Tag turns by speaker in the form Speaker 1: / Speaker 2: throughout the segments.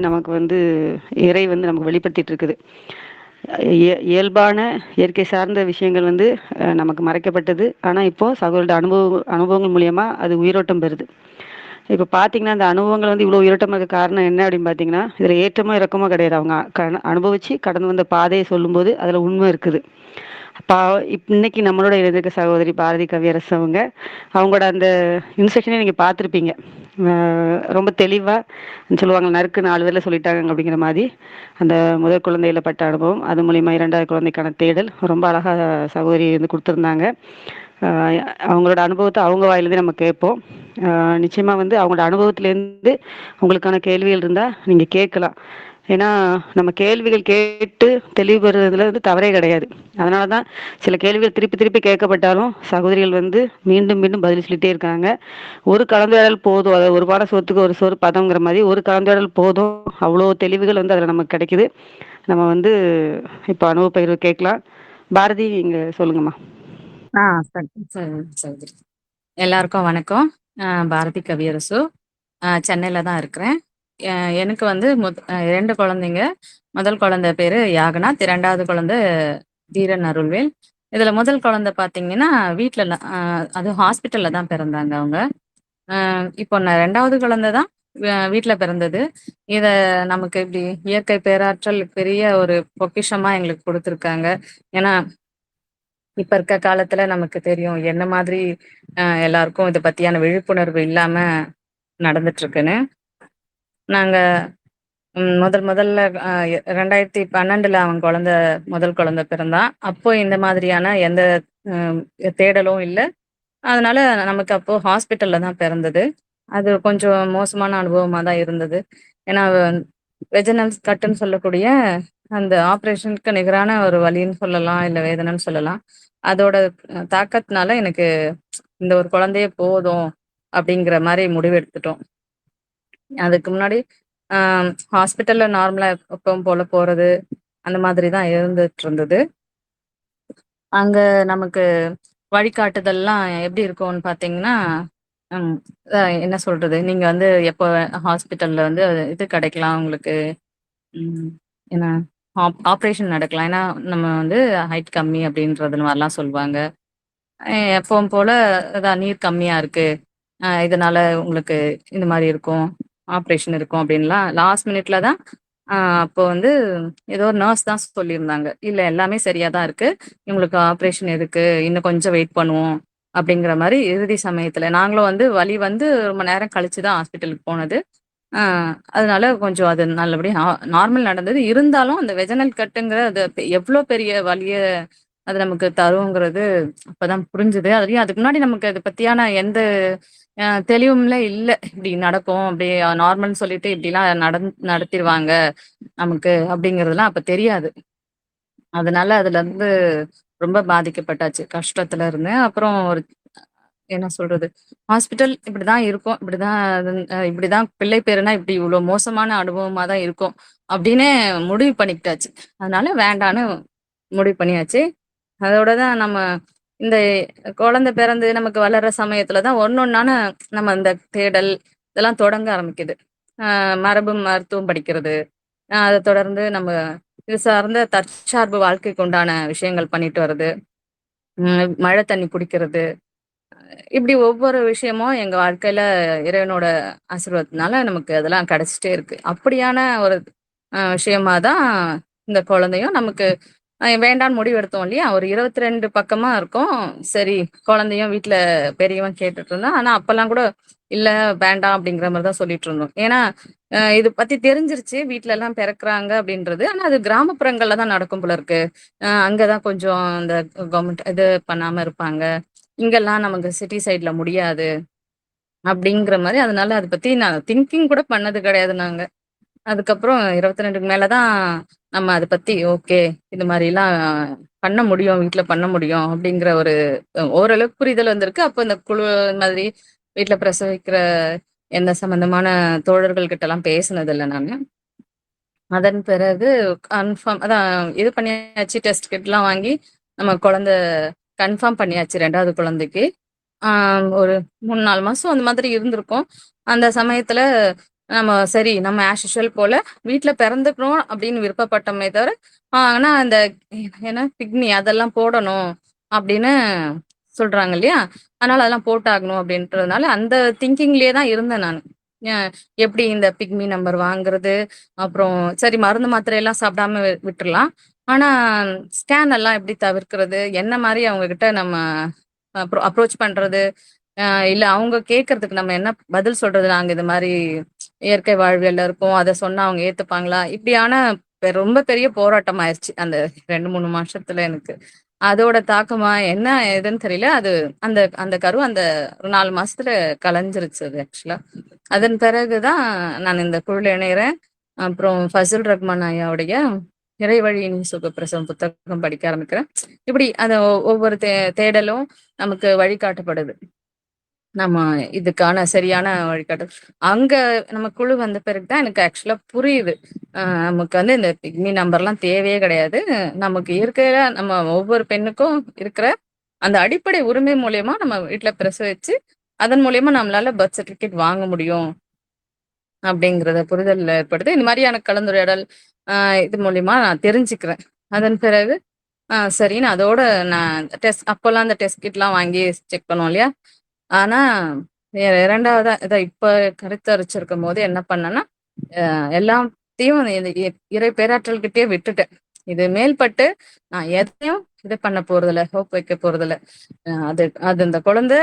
Speaker 1: நமக்கு வந்து இறை வந்து நமக்கு வெளிப்படுத்திட்டு இருக்குது. இயல்பான இயற்கை சார்ந்த விஷயங்கள் வந்து நமக்கு மறைக்கப்பட்டது. ஆனால் இப்போ சகோதரோட அனுபவங்கள் மூலியமா அது உயிரோட்டம் பெறுது. இப்போ பார்த்தீங்கன்னா அந்த அனுபவங்கள் வந்து இவ்வளோ உயிரோட்டமாக இருக்க காரணம் என்ன அப்படின்னு பார்த்தீங்கன்னா, இதில் ஏற்றமோ இறக்கமோ கிடையாது. அவங்க அனுபவிச்சு கடந்து வந்த பாதையை சொல்லும்போது அதில் உண்மை இருக்குது. பா இன்னைக்கு நம்மளோட எழுதியிருக்க சகோதரி பாரதி கவியரசு அவங்களோட அந்த இன்ஸ்ட்ரக்ஷனே நீங்கள் பார்த்துருப்பீங்க. ரொம்ப தெளிவாக சொல்லுவாங்க, நறுக்கு 4 பேரில் சொல்லிட்டாங்க அப்படிங்கிற மாதிரி. அந்த முதல் குழந்தையில பட்ட அனுபவம், அது மூலிமா 2வது குழந்தைக்கான தேடல் ரொம்ப அழகாக சகோதரி வந்து கொடுத்துருந்தாங்க. அவங்களோட அனுபவத்தை அவங்க வாயிலேருந்து நம்ம கேட்போம். நிச்சயமாக வந்து அவங்களோட அனுபவத்திலேருந்து உங்களுக்கான கேள்விகள் இருந்தால் நீங்கள் கேட்கலாம். ஏன்னா நம்ம கேள்விகள் கேட்டு தெளிவு பெறுறதுல வந்து தவறே கிடையாது. அதனால தான் சில கேள்விகள் திருப்பி திருப்பி கேட்கப்பட்டாலும் சகோதரிகள் வந்து மீண்டும் மீண்டும் பதில் சொல்லிட்டே இருக்காங்க. ஒரு கலந்துரையாடல் போதும், அதாவது ஒரு பாட சோத்துக்கு ஒரு சோறு பதங்கிற மாதிரி ஒரு கலந்துரையாடல் போதும், அவ்வளோ தெளிவுகள் வந்து அதில் நமக்கு கிடைக்குது. நம்ம வந்து இப்போ அனுபவ பகிர்வு கேட்கலாம். பாரதி நீங்க சொல்லுங்கம்மா.
Speaker 2: ஆ சரி சரி சரி. எல்லாருக்கும் வணக்கம். பாரதி கவியரசு. சென்னையில தான் இருக்கிறேன். எனக்கு வந்து 2 குழந்தைங்க. முதல் குழந்தை பேரு யாகநாத், 2வது குழந்தை தீரன் அருள்வேல். இதுல முதல் குழந்தை பார்த்தீங்கன்னா, வீட்ல அதுவும் ஹாஸ்பிட்டல்ல தான் பிறந்தாங்க அவங்க. இப்போ நான் 2வது குழந்தை தான் வீட்ல பிறந்தது. இத நமக்கு இப்படி இயற்கை பேராற்றல் பெரிய ஒரு பொக்கிஷமா எங்களுக்கு குடுத்துருக்காங்க. ஏன்னா இப்ப இருக்க காலத்துல நமக்கு தெரியும் என்ன மாதிரி எல்லாருக்கும் இத பத்தியான விழிப்புணர்வு இல்லாம நடந்துட்டு இருக்குன்னு. நாங்க முதல்ல 2012ல அவன் முதல் குழந்தை பிறந்தான். அப்போ இந்த மாதிரியான எந்த ம் தேடலும் இல்ல. அதனால நமக்கு அப்போ ஹாஸ்பிட்டல்ல தான் பிறந்தது. அது கொஞ்சம் மோசமான அனுபவமா தான் இருந்தது. ஏன்னா வெஜினல் கட்டுன்னு சொல்லக்கூடிய அந்த ஆப்ரேஷனுக்கு நிகரான ஒரு வலின்னு சொல்லலாம், இல்ல வேதனைன்னு சொல்லலாம். அதோட தாக்கத்தினால எனக்கு இந்த ஒரு குழந்தையே போதும் அப்படிங்கிற மாரி முடிவு எடுத்துட்டோம். அதுக்கு முன்னாடி ஆ ஹாஸ்பிட்டல்ல நார்மலா எப்பவும் போல போறது, அந்த மாதிரி தான் இருந்துட்டு இருந்தது. அங்க நமக்கு வழிகாட்டுதல்லாம் எப்படி இருக்கும்னு பார்த்தீங்கன்னா, ம் என்ன சொல்றது? நீங்க வந்து எப்போ ஹாஸ்பிட்டல்ல வந்து இது கிடைக்கலாம் உங்களுக்கு. ம். ஏன்னா ஆப்ரேஷன் நடக்கலாம். ஏன்னா, நம்ம வந்து ஹைட் கம்மி அப்படின்றது மாரிலாம் சொல்வாங்க. எப்பவும் போல அதான் நீர் கம்மியா இருக்கு. இதனால உங்களுக்கு இந்த மாரி இருக்கும். ஆப்ரேஷன் இருக்கும் அப்படின்லாம் லாஸ்ட் மினிட்ல தான் அ அப்போ வந்து ஏதோ ஒரு நர்ஸ் தான் சொல்லியிருந்தாங்க. இல்ல எல்லாமே சரியா தான் இருக்கு. உங்களுக்கு ஆப்ரேஷன் எதுக்கு? இன்னும் கொஞ்சம் வெயிட் பண்ணுவோம். அப்படிங்கிற மாரி இறுதி சமயத்துல நாங்களும் வந்து வலி வந்து ரொம்ப நேரம் கழிச்சு தான் ஹாஸ்பிட்டலுக்கு போனது. ஆ அதனால கொஞ்சம் அது நல்லபடியா நார்மல் நடந்தது. இருந்தாலும் அந்த வெஜனல் கட்டுங்கிற அது எவ்ளோ பெரிய வலிய அது நமக்கு தருங்கிறது அப்பதான் புரிஞ்சுது. அதுலயும் அதுக்கு முன்னாடி நமக்கு அத பத்தியான எந்த தெளிவும்ல இல்ல. இப்படி நடக்கும், அப்படி நார்மல்ன்னு சொல்லிட்டு இப்படிலாம் நடத்திருவாங்க நமக்கு அப்படிங்கிறதெல்லாம் அப்ப தெரியாது. அதனால அதுலருந்து ரொம்ப பாதிக்கப்பட்டாச்சு. கஷ்டத்துல இருந்தேன். அப்புறம் ஒரு என்ன சொல்றது? ஹாஸ்பிட்டல் இப்படிதான் இருக்கும். இப்படிதான் பிள்ளை பேறுனா இப்படி இவ்ளோ மோசமான அனுபவமா தான் இருக்கும். அப்படின்னு முடிவு பண்ணிக்கிட்டாச்சு. அதனால வேண்டான்னு முடிவு பண்ணியாச்சு. அதோட தான் நம்ம இந்த குழந்தை பிறந்து நமக்கு வளர்ற சமயத்துல தான் ஒண்ணொண்ணான நம்ம இந்த தேடல் இதெல்லாம் தொடங்க ஆரம்பிக்குது. மரபு மருத்துவம் படிக்கிறது. அத தொடர்ந்து நம்ம இது சார்ந்த தற்சார்பு வாழ்க்கைக்கு உண்டான விஷயங்கள் பண்ணிட்டு வர்றது. மழை தண்ணி குடிக்கிறது. இப்படி ஒவ்வொரு விஷயமும் எங்க வாழ்க்கையில இறைவனோட ஆசீர்வாதத்தினால நமக்கு அதெல்லாம் கிடைச்சிட்டே இருக்கு. அப்படியான ஒரு விஷயமா தான் இந்த குழந்தையும் நமக்கு வேண்டான்னு முடிவு எடுத்தோம் இல்லையா? ஒரு 22 பக்கமா இருக்கும். சரி குழந்தையும் வீட்ல பெரியவன் கேட்டுட்டு இருந்தான். ஆனா அப்பலாம் கூட இல்ல வேண்டாம் அப்படிங்கிற மாரி தான் சொல்லிட்டு இருந்தோம். ஏன்னா இது பத்தி தெரிஞ்சிருச்சு. வீட்லலாம் பிறக்குறாங்க அப்படின்றது. ஆனா அது கிராமப்புறங்கள்ல தான் நடக்கும் போல இருக்கு. அங்க தான் கொஞ்சம் இந்த கவர்மெண்ட் இது பண்ணாம இருப்பாங்க. இங்கெல்லாம் நமக்கு சிட்டி சைட்ல முடியாது. அப்படிங்கிற மாரி அதனால அத பத்தி நான் திங்கிங் கூட பண்ணது கிடையாது நாங்க. அதுக்கப்புறம் 22க்கு மேல தான் நம்ம அத பத்தி ஓகே. இது மாரிலாம் பண்ண முடியும். வீட்ல பண்ண முடியும். அப்படிங்கிற ஒரு ஓரளவுக்கு புரிதல் வந்திருக்கு. அப்ப இந்த குழு மாதிரி வீட்ல பிரசவிக்கிற எந்த சம்மந்தமான தோழர்கள் கிட்டலாம் பேசினதில்ல நானு. அதன் பிறகு கன்ஃபார்ம் அதான் இது பண்ணியாச்சு. டெஸ்ட் கிட்லாம் வாங்கி நம்ம குழந்தை கன்ஃபார்ம் பண்ணியாச்சு 2வது குழந்தைக்கு. ஒரு 3, 4 மாசம் அந்த மாதிரி இருந்திருக்கும். அந்த சமயத்துல நம்ம சரி நம்ம ஆஸ் யூசுவல் போல வீட்ல பிறந்துக்கணும் அப்படின்னு விருப்பப்பட்டோமே தவிர, ஆனா அந்த என்ன பிக்னி அதெல்லாம் போடணும் அப்படின்னு சொல்றாங்க இல்லையா? அதனால அதெல்லாம் போட்டாகணும் அப்படின்றதுனால அந்த திங்கிங்லயே தான் இருந்தேன் நானு. அ எப்படி இந்த பிக்மி நம்பர் வாங்குறது? அப்புறம் சரி மருந்து மாத்திரை எல்லாம் சாப்பிடாம விட்டுறலாம். ஆனா ஸ்கேன் எல்லாம் எப்படி தவிர்க்கிறது? என்ன மாரி அவங்க கிட்ட நம்ம அப்ரோச் பண்றது? அ இல்ல அவங்க கேட்கறதுக்கு நம்ம என்ன பதில் சொல்றது? நாங்க இது மாரி இயற்கை வாழ்வியல்ல இருக்கோம். அத சொன்னா அவங்க ஏத்துப்பாங்களா? இப்படியான ரொம்ப பெரிய போராட்டம் ஆயிருச்சு. அந்த 2, 3 மாசத்துல எனக்கு. அதோட தாக்கமா என்ன ஏதுன்னு தெரியல. அது அந்த அந்த கரு அந்த ஒரு 4 மாசத்துல கலைஞ்சிருச்சு அது ஆக்சுவலா. அதன் பிறகு தான் நான் இந்த குழுல இணையறேன். அப்புறம் ஃபசல் ரஹ்மான் ஐயாவுடைய "இறைவழி இனி சுகப்பிரசவம்" புத்தகம் படிக்க ஆரம்பிக்கிறேன். இப்படி அந்த ஒவ்வொரு தேடலும் நமக்கு வழிகாட்டப்படுது. நம்ம இதுக்கான சரியான வழிகாட்டு அங்க நம்ம குழு வந்த பிறகு தான் எனக்கு ஆக்சுவலா புரியுது. நமக்கு வந்து இந்த பிக்மி நம்பர்லாம் தேவையே கிடையாது. நமக்கு இயற்கையில நம்ம ஒவ்வொரு பெண்ணுக்கும் இருக்கிற அந்த அடிப்படை உரிமை மூலியமா நம்ம வீட்ல பிரசவிச்சு, அதன் மூலியமா நம்மளால பர்த் சர்டிஃபிகேட் வாங்க முடியும். அப்படிங்கிறத புரிதல் ஏற்படுது. இந்த மாரியான கலந்துரையாடல் அ இது மூலியமா நான் தெரிஞ்சுக்கிறேன். அதன் பிறகு சரின்னு அதோட நான் அப்போலாம் அந்த டெஸ்ட் கிட்லாம் வாங்கி செக் பண்ணுவோம் இல்லையா? ஆனா 2வதா இப்ப கருத்தரிச்சிருக்கும்போது என்ன பண்ணேன்னா, எல்லாத்தையும் இந்த இறை பேராற்றல் கிட்டயே விட்டுட்டேன். இது மேல்பட்டு நான் எதையும் இது பண்ண போறதில்ல. ஹோப் வைக்க போறதில்ல. அது அது அந்த குழந்தை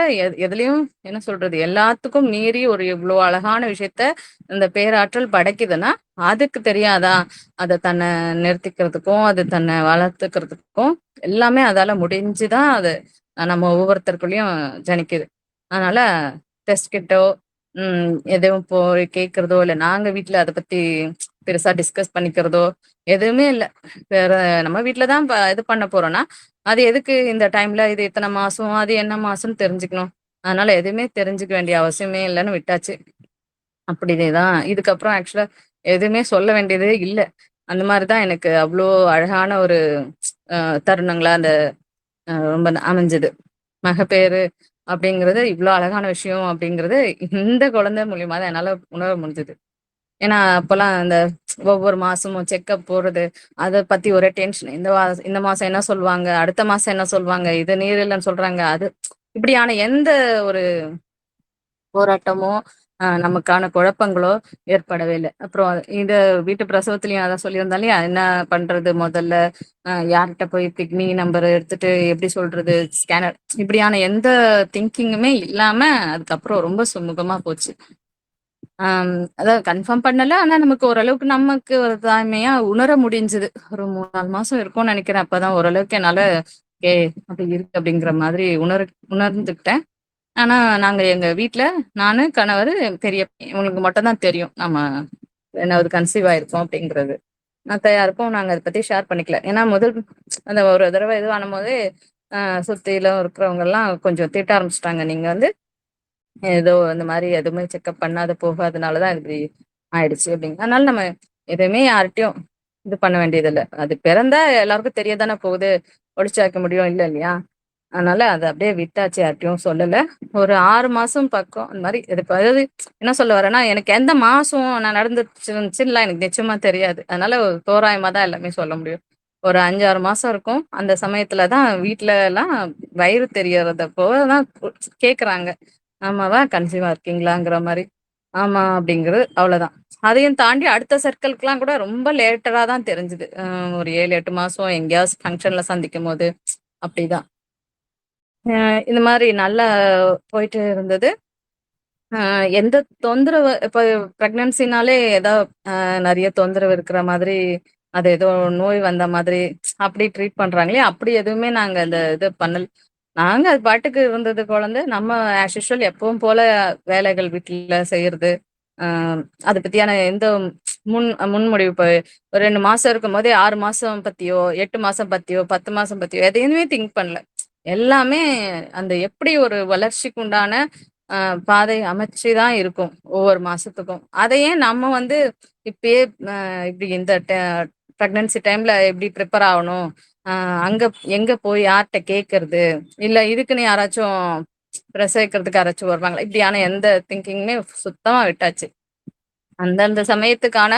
Speaker 2: எதுலயும் என்ன சொல்றது? எல்லாத்துக்கும் மீறி ஒரு இவ்ளோ அழகான விஷயத்த இந்த பேராற்றல் படைக்குதுன்னா, அதுக்கு தெரியாதா? அத தன்ன நிறுத்திக்கிறதுக்கும், அது தன்ன வளர்த்துக்கிறதுக்கும் எல்லாமே அதால முடிஞ்சு தான் அது நம்ம ஒவ்வொருத்தருக்குள்ளயும் ஜனிக்குது. அதனால டெஸ்ட் கிட்டோ, எதுவும் போய் கேட்கிறதோ, இல்ல நாங்க வீட்ல அத பத்தி பெருசா டிஸ்கஸ் பண்ணிக்கிறதோ, எதுவுமே இல்ல. வேற நம்ம வீட்ல தான் இது பண்ண போறோம்னா, அது எதுக்கு இந்த டைம்ல இது இத்தன மாசம், அது என்ன மாசம்னு தெரிஞ்சுக்கணும். அதனால எதுவுமே தெரிஞ்சுக்க வேண்டிய அவசியமே இல்லன்னு விட்டாச்சு. அப்படிதான் இதுக்கப்புறம் ஆக்சுவலா எதுவுமே சொல்ல வேண்டியதே இல்ல. அந்த மாரி தான் எனக்கு அவ்ளோ அழகான ஒரு அ தருணங்களா அந்த ரொம்ப அமைஞ்சது. மகப்பேறு அப்படிங்கிறது இவ்ளோ அழகான விஷயம் அப்படிங்கிறது இந்த குழந்தை மூலியமா தான் என்னால உணர முடிஞ்சது. ஏன்னா, அப்பலாம் இந்த ஒவ்வொரு மாசமும் செக்கப் போறது, அத பத்தி ஒரே டென்ஷன். இந்த மாசம் என்ன சொல்வாங்க? அடுத்த மாசம் என்ன சொல்வாங்க? இது நீரிழிவுன்னு சொல்றாங்க. அது இப்படியான எந்த ஒரு போராட்டமோ, நமக்கான குழப்பங்களோ ஏற்படவே இல்ல. அப்புறம் இந்த வீட்டு பிரசவத்திலயும் அதான் சொல்லியிருந்தேன் இல்லையா? என்ன பண்றது முதல்ல? யார்கிட்ட போய் பிக்மி நம்பர் எடுத்துட்டு எப்படி சொல்றது? ஸ்கேனர் இப்படியான எந்த திங்கிங்குமே இல்லாம, அதுக்கப்புறம் ரொம்ப சுமூகமா போச்சு. அதான் கன்ஃபார்ம் பண்ணல. ஆனா நமக்கு ஓரளவுக்கு நமக்கு ஒரு தாய்மையா உணர முடிஞ்சது. ஒரு 3, 4 மாசம் இருக்கும்னு நெனைக்கிறேன். அப்பதான் ஓரளவுக்கு என்னால ஓகே அப்படி இருக்கு அப்படிங்கிற மாதிரி உணர்ந்துக்கிட்டேன். ஆனா நாங்க எங்க வீட்ல நானு, கணவரு, பெரிய பையன் இவங்களுக்கு மட்டும் தான் தெரியும். நம்ம 2வது கன்சீவ் ஆயிருக்கோம் அப்படிங்கிறது. மத்த யாருக்கும் நாங்க அத பத்தி ஷேர் பண்ணிக்கல. ஏன்னா அந்த ஒரு தடவ இதுவானும்போதே அ சுத்திலும் இருக்கிறவங்கலாம் கொஞ்சம் திட்ட ஆரம்பிச்சுட்டாங்க. நீங்க வந்து ஏதோ இந்த மாரி எதுவுமே செக்கப் பண்ணாத போகாதனால தான் இப்படி ஆயிடுச்சு அப்படின்னு. அதனால நம்ம எதுவுமே யார்ட்டயும் இது பண்ண வேண்டியதில்ல. அது பிறந்தா எல்லாருக்கும் தெரிய தானே போகுது. ஒளிச்சு வைக்க முடியும் இல்ல இல்லையா? அதனால அத அப்படியே விட்டாச்சு. யார்ட்டயும் சொல்லல. ஒரு 6 மாசம் பக்கம் அந்த மாரி எனக்கு அதாவது என்ன சொல்ல வரேன்னா, எனக்கு எந்த மாசம் நான் நடந்துச்சுன்னுலாம் எனக்கு நிச்சயமா தெரியாது. அதனால ஒரு தோராயமா தான் எல்லாமே சொல்ல முடியும். ஒரு 5, 6 மாசம் இருக்கும். அந்த சமயத்துல தான் வீட்லலாம் வயிறு தெரியறதப்போ தான் கேட்கறாங்க. ஆமாவா? கன்சீவா இருக்கீங்களாங்கிற மாரி. ஆமா அப்படிங்கிறது அவ்வளோதான். அதையும் தாண்டி அடுத்த சர்க்கிள்க்குலாம் கூட ரொம்ப லேட்டரா தான் தெரிஞ்சது. ஒரு 7, 8 மாசம் எங்கேயாவது ஃபங்ஷன்ல சந்திக்கும்போது அப்படிதான். இந்த மாரி நல்லா போயிட்டு இருந்தது. அ எந்த தொந்தரவு இப்ப பிரெக்னன்சினாலே ஏதோ நெறைய தொந்தரவு இருக்கிற மாதிரி, அது ஏதோ நோய் வந்த மாதிரி அப்படி ட்ரீட் பண்றாங்களே, அப்படி எதுவுமே நாங்க அந்த இது பண்ணல. நாங்க அது பாட்டுக்கு இருந்தது குழந்தை. நம்ம ஆஸ் யூசுவல் எப்பவும் போல வேலைகள் வீட்ல செய்யறது. அ அத பத்தியான எந்த முன்முடிவு இப்ப ஒரு 2 மாசம் இருக்கும்போதே 6 மாசம் பத்தியோ, 8 மாசம் பத்தியோ, 10 மாசம் பத்தியோ எதையுமே திங்க் பண்ணல. எல்லாமே அந்த எப்படி ஒரு வளர்ச்சிக்கு உண்டான அ பாதை அமைச்சு தான் இருக்கும். ஒவ்வொரு மாசத்துக்கும். அத ஏன் நம்ம வந்து இப்பயே இப்படி இந்த பிரெக்னன்சி டைம்ல எப்படி ப்ரிப்பேர் ஆவணும்? அ அங்க எங்க போய் யார்ட்ட கேட்கறது? இல்ல இதுக்குன்னு யாராச்சும் பிரசவிக்கிறதுக்கு யாராச்சும் வருவாங்களா? இப்படியான எந்த திங்கிங்குமே சுத்தமா விட்டாச்சு. அந்தந்த சமயத்துக்கான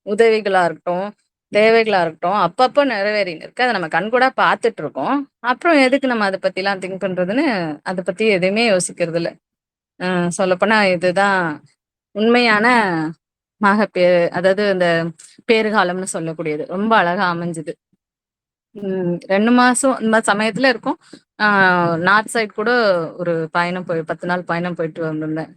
Speaker 2: உதவிகளா இருக்கட்டும், தேவைகளா இருக்கட்டும், அப்பப்போ நிறைவேறின்னு இருக்கு. அத நம்ம கண்கூடா பார்த்துட்டு இருக்கோம். அப்புறம் எதுக்கு நம்ம அத பத்திலாம் திங்க் பண்றதுன்னு, அத பத்தி எதுவுமே யோசிக்கிறது இல்ல. அ சொல்லப்போனா இதுதான் உண்மையான அதாவது இந்த பேறுகாலம்னு சொல்லக்கூடியது. ரொம்ப அழகா அமைஞ்சது. 2 மாசம் இந்த மாரி சமயத்துல இருக்கும். ஆ நார்த் சைட் கூட ஒரு பயணம் 10 நாள் பயணம் போயிட்டு வந்திருந்தேன்.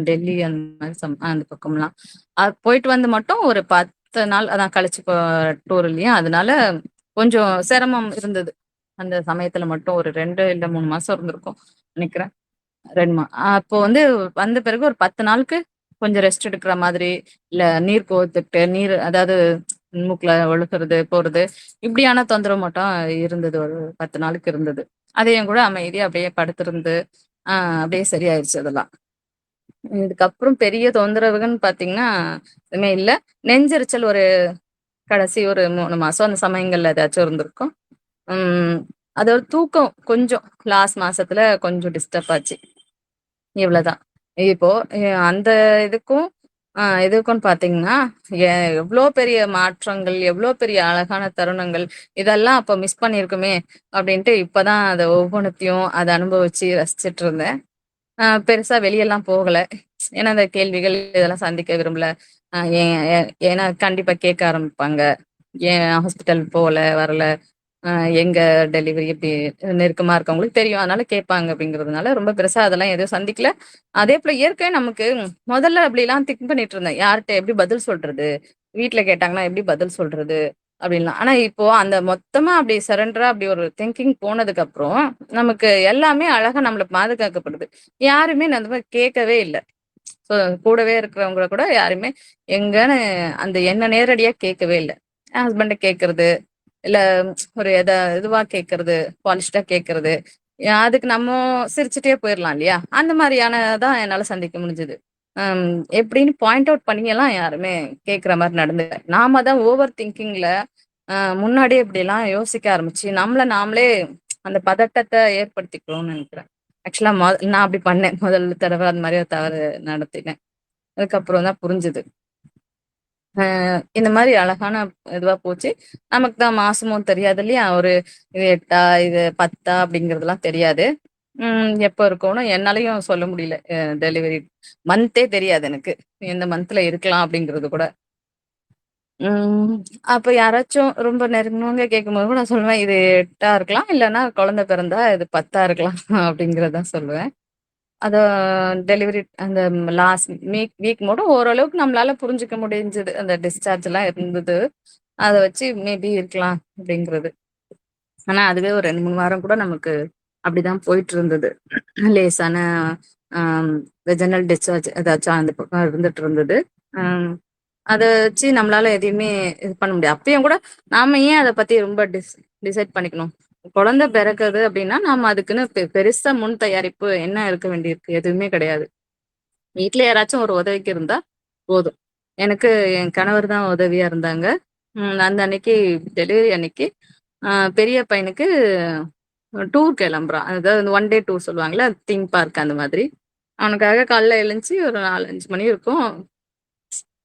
Speaker 2: டெல்லி அந்த மாரி அந்த பக்கம்லாம். அது போயிட்டு வந்து மட்டும் ஒரு 10 நாள் அதான் கழிச்சு டூர் இல்லையா? அதனால கொஞ்சம் சிரமம் இருந்தது. அந்த சமயத்துல மட்டும் ஒரு 2 இல்ல 3 மாசம் இருந்திருக்கும் நெனைக்கிறேன். 2 அப்போ வந்து வந்த பிறகு ஒரு 10 நாளுக்கு கொஞ்சம் ரெஸ்ட் எடுக்கிற மாதிரி, இல்ல நீர் கோர்த்துக்கிட்டு, அதாவது மூக்குல ஒழுகுறது, போறது, இப்படியான தொந்தரவு மட்டும் இருந்தது. ஒரு 10 நாளுக்கு இருந்தது. அதையும் கூட அமைதியா அப்படியே படுத்திருந்து, ஆ அப்படியே சரியாயிருச்சு அதெல்லாம். இதுக்கப்புறம் பெரிய தொந்தரவுகள்ன்னு பார்த்தீங்கன்னா, எதுவுமே இல்ல. நெஞ்செரிச்சல் ஒரு கடைசி ஒரு 3 மாசம் அந்த சமயங்கள்ல ஏதாச்சும் இருந்திருக்கும். ம். அதோட தூக்கம் கொஞ்சம் லாஸ்ட் மாசத்துல கொஞ்சம் டிஸ்டர்ப் ஆச்சு. இவ்வளதான். இப்போ அந்த இதுக்கும் இதுக்கும் பார்த்தீங்கன்னா, எ எவ்ளோ பெரிய மாற்றங்கள், எவ்ளோ பெரிய அழகான தருணங்கள், இதெல்லாம் அப்ப மிஸ் பண்ணியிருக்கோமே! அப்டின்ட்டு இப்ப தான் அத ஒவ்வொன்னத்தையும் அத அனுபவிச்சு ரசிச்சுட்டு இருந்தேன். பெருசா வெளியலாம் போகல. ஏன்னா, அந்த கேள்விகள் இதெல்லாம் சந்திக்க விரும்பல. அ ஏ ஏ ஏன்னா கண்டிப்பா கேட்க ஆரம்பிப்பாங்க. ஏன் ஹாஸ்பிட்டல் போல, வரல? அ எங்க டெலிவரி இப்டி நெருக்கமா இருக்கவங்களுக்கு தெரியும். அதனால கேட்பாங்க அப்டிங்கிறதுனால, ரொம்ப பெருசா அதெல்லாம் எதுவும் சந்திக்கல. அதேபோல இயற்கையா நமக்கு முதல்ல அப்டிலாம் திங்க் பண்ணிட்டு இருந்தேன். யார்ட்ட எப்டி பதில் சொல்றது? வீட்ல கேட்டாங்கன்னா எப்டி பதில் சொல்றது? அப்டின்லாம். ஆனா இப்போ அந்த மொத்தமா அப்டி சரண்டரா அப்டி ஒரு திங்கிங் போனதுக்கப்புறம், நமக்கு எல்லாமே அழகா நம்மள பாதுகாக்கப்படுது. யாருமே அந்த மாரி கேட்கவே இல்ல. ஸோ கூடவே இருக்கிறவங்கள கூட யாருமே எங்கன்னு அந்த என்ன நேரடியா கேட்கவே இல்ல. என் ஹஸ்பண்ட கேட்கறது, இல்ல ஒரு இதுவா கேட்கறது, பாலிஷ்டா கேட்கறது. அதுக்கு நம்ம சிரிச்சுட்டே போயிரலாம் இல்லையா? அந்த மாரியான தான் என்னால சந்திக்க முடிஞ்சது. அம் எப்படின்னு பாயிண்ட் அவுட் பண்ணியெல்லாம் யாருமே கேட்கிற மாரி நடந்துக்கல. நாம தான் ஓவர் திங்கிங்ல முன்னாடியே இப்படிலாம் யோசிக்க ஆரம்பிச்சு, நம்மள நாமளே அந்த பதட்டத்த ஏற்படுத்திக்கிறோம்னு நெனைக்கிறேன். ஆக்சுவலா நான் அப்படி பண்ணேன். முதல் தடவ அந்த மாரி ஒரு தவறு நடத்திட்டேன். அதுக்கப்புறம் தான் புரிஞ்சது. இந்த மாரி அழகான இதுவா போச்சு. நமக்கு தான் மாசமும் தெரியாது இல்லையா? இது 8ஆ, இது 10ஆ அப்படிங்கிறதெல்லாம் தெரியாது. எப்ப இருக்கும்னு என்னாலயும் சொல்ல முடியல. டெலிவரி மந்த்தே தெரியாது எனக்கு. எந்த மந்த்ல இருக்கலாம் அப்படிங்கிறது கூட. ம். அப்ப யாராச்சும் ரொம்ப நெருங்குனவங்க கேட்கும்போது கூட நான் சொல்லுவேன், இது 8ஆ இருக்கலாம். இல்லன்னா குழந்தை பிறந்தா இது 10ஆ இருக்கலாம் அப்படிங்கிறத தான் சொல்லுவேன். அத டெலிவரி அந்த லாஸ்ட் வீக் மட்டும் ஓரளவுக்கு நம்மளால புரிஞ்சுக்க முடிஞ்சது. அந்த டிஸ்சார்ஜ்லாம் இருந்தது. அத வச்சு மேபி இருக்கலாம் அப்படிங்கிறது. ஆனா அதுவே ஒரு 2, 3 வாரம் கூட நமக்கு அப்படிதான் போயிட்டு இருந்தது. லேசான அம் வெஜினல் டிஸ்சார்ஜ் ஏதாச்சும் அந்த பக்கம் இருந்துட்டு இருந்தது. அம் அத வச்சு நம்மளால எதையுமே இது பண்ண முடியாது. அப்பயும் கூட நாம ஏன் அத பத்தி ரொம்ப டிசைட் பண்ணிக்கணும்? குழந்தை பிறக்குது அப்படின்னா, நாம அதுக்குன்னு பெருசா முன் தயாரிப்பு என்ன இருக்க வேண்டியிருக்கு? எதுவுமே கிடையாது. வீட்ல யாராச்சும் ஒரு உதவிக்கு இருந்தா போதும். எனக்கு என் கணவர் தான் உதவியா இருந்தாங்க. அந்த அன்னைக்கு டெலிவரி அன்னைக்கு அ பெரிய பையனுக்கு டூர் கிளம்புறான். அதாவது ஒன் டே டூர் சொல்லுவாங்கல்ல, தீம் பார்க் அந்த மாதிரி. அவனுக்காக காலைல எழுந்துச்சு ஒரு 4, 5 மணி இருக்கும்.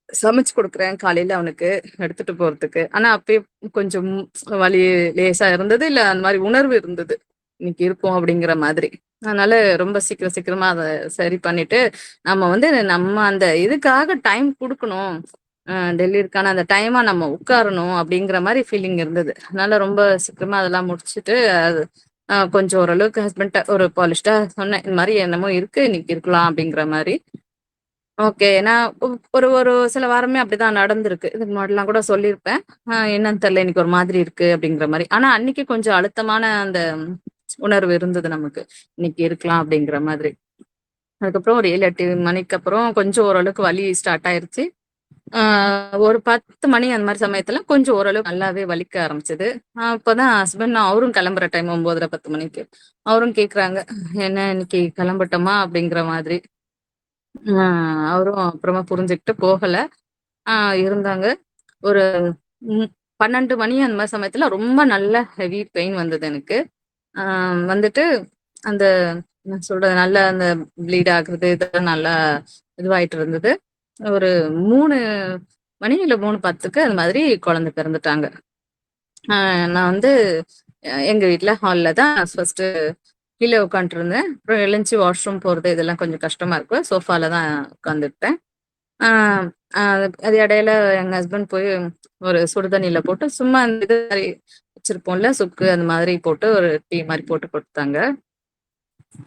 Speaker 2: சமைச்சு குடுக்குறேன் காலையில அவனுக்கு எடுத்துட்டு போறதுக்கு. ஆனா அப்பயும் கொஞ்சம் வலி லேசா இருந்தது. இல்ல அந்த மாரி உணர்வு இருந்தது. இன்னைக்கு இருக்கும் அப்படிங்கிற மாதிரி. அதனால ரொம்ப சீக்கிரம் சீக்கிரமா அத சரி பண்ணிட்டு, நம்ம அந்த இதுக்காக டைம் குடுக்கணும். டெலிவரிக்கான அந்த டைமா நம்ம உட்காரணும் அப்படிங்கிற மாரி ஃபீலிங் இருந்தது. அதனால ரொம்ப சீக்கிரமா அதெல்லாம் முடிச்சுட்டு, அது கொஞ்சம் ஓரளவுக்கு ஹஸ்பண்ட்ட ஒரு பாலிஷ்டா சொன்னேன். இந்த மாரி என்னமோ இருக்கு. இன்னைக்கு இருக்கலாம் அப்படிங்கிற மாரி. ஓகே. நான் ஒரு ஒரு சில வாரமே அப்படிதான் நடந்திருக்கு. இதுக்கு முன்னாடிலாம் கூட சொல்லியிருப்பேன். என்னன்னு தெரியல இன்னைக்கு ஒரு மாதிரி இருக்கு அப்படிங்கிற மாரி. ஆனா அன்னைக்கு கொஞ்சம் அழுத்தமான அந்த உணர்வு இருந்தது நமக்கு. இன்னைக்கு இருக்கலாம் அப்படிங்கிற மாதிரி. அதுக்கப்புறம் ஒரு 7, 8 மணிக்கு அப்புறம் கொஞ்சம் ஓரளவுக்கு வலி ஸ்டார்ட் ஆயிருச்சு. ஆ ஒரு 10 மணி அந்த மாரி சமயத்துல கொஞ்சம் ஓரளவுக்கு நல்லாவே வலிக்க ஆரம்பிச்சது. அப்பதான் ஹஸ்பண்ட் அவரும் கிளம்புற டைம் 9:30, 10 மணிக்கு. அவரும் கேட்குறாங்க, "என்ன இன்னைக்கு கிளம்பட்டோமா?" அப்படிங்கிற மாதிரி. ஆ அவரும் அப்புறமா புரிஞ்சுகிட்டு போகல. ஆ இருந்தாங்க. ஒரு ம் 12 மணி அந்த மாரி சமயத்துல ரொம்ப நல்ல ஹெவி பெயின் வந்தது எனக்கு. ஆ வந்துட்டு அந்த என்ன சொல்றது, நல்லா அந்த ப்ளீட் ஆகுறது இதெல்லாம் நல்லா இதுவாயிட்டு இருந்தது. ஒரு 3 மணி இல்ல 3:10க்கு அது மாதிரி குழந்தை பிறந்துட்டாங்க. நான் வந்து எங்க வீட்ல ஹால்ல தான் ஃபர்ஸ்ட்டு கீழ உட்காந்துட்டுருந்தேன். அப்புறம் எழுந்துச்சு வாஷ்ரூம் போறது இதெல்லாம் கொஞ்சம் கஷ்டமா இருக்கு. சோஃபால தான் உட்காந்துருப்பேன். ஆ அ அது இடையில எங்க ஹஸ்பண்ட் போய் ஒரு சுடு தண்ணீல போட்டு சும்மா அந்த இது மாரி வச்சிருப்போம்ல, சுக்கு அந்த மாதிரி போட்டு ஒரு டீ மாரி போட்டு குடுத்தாங்க.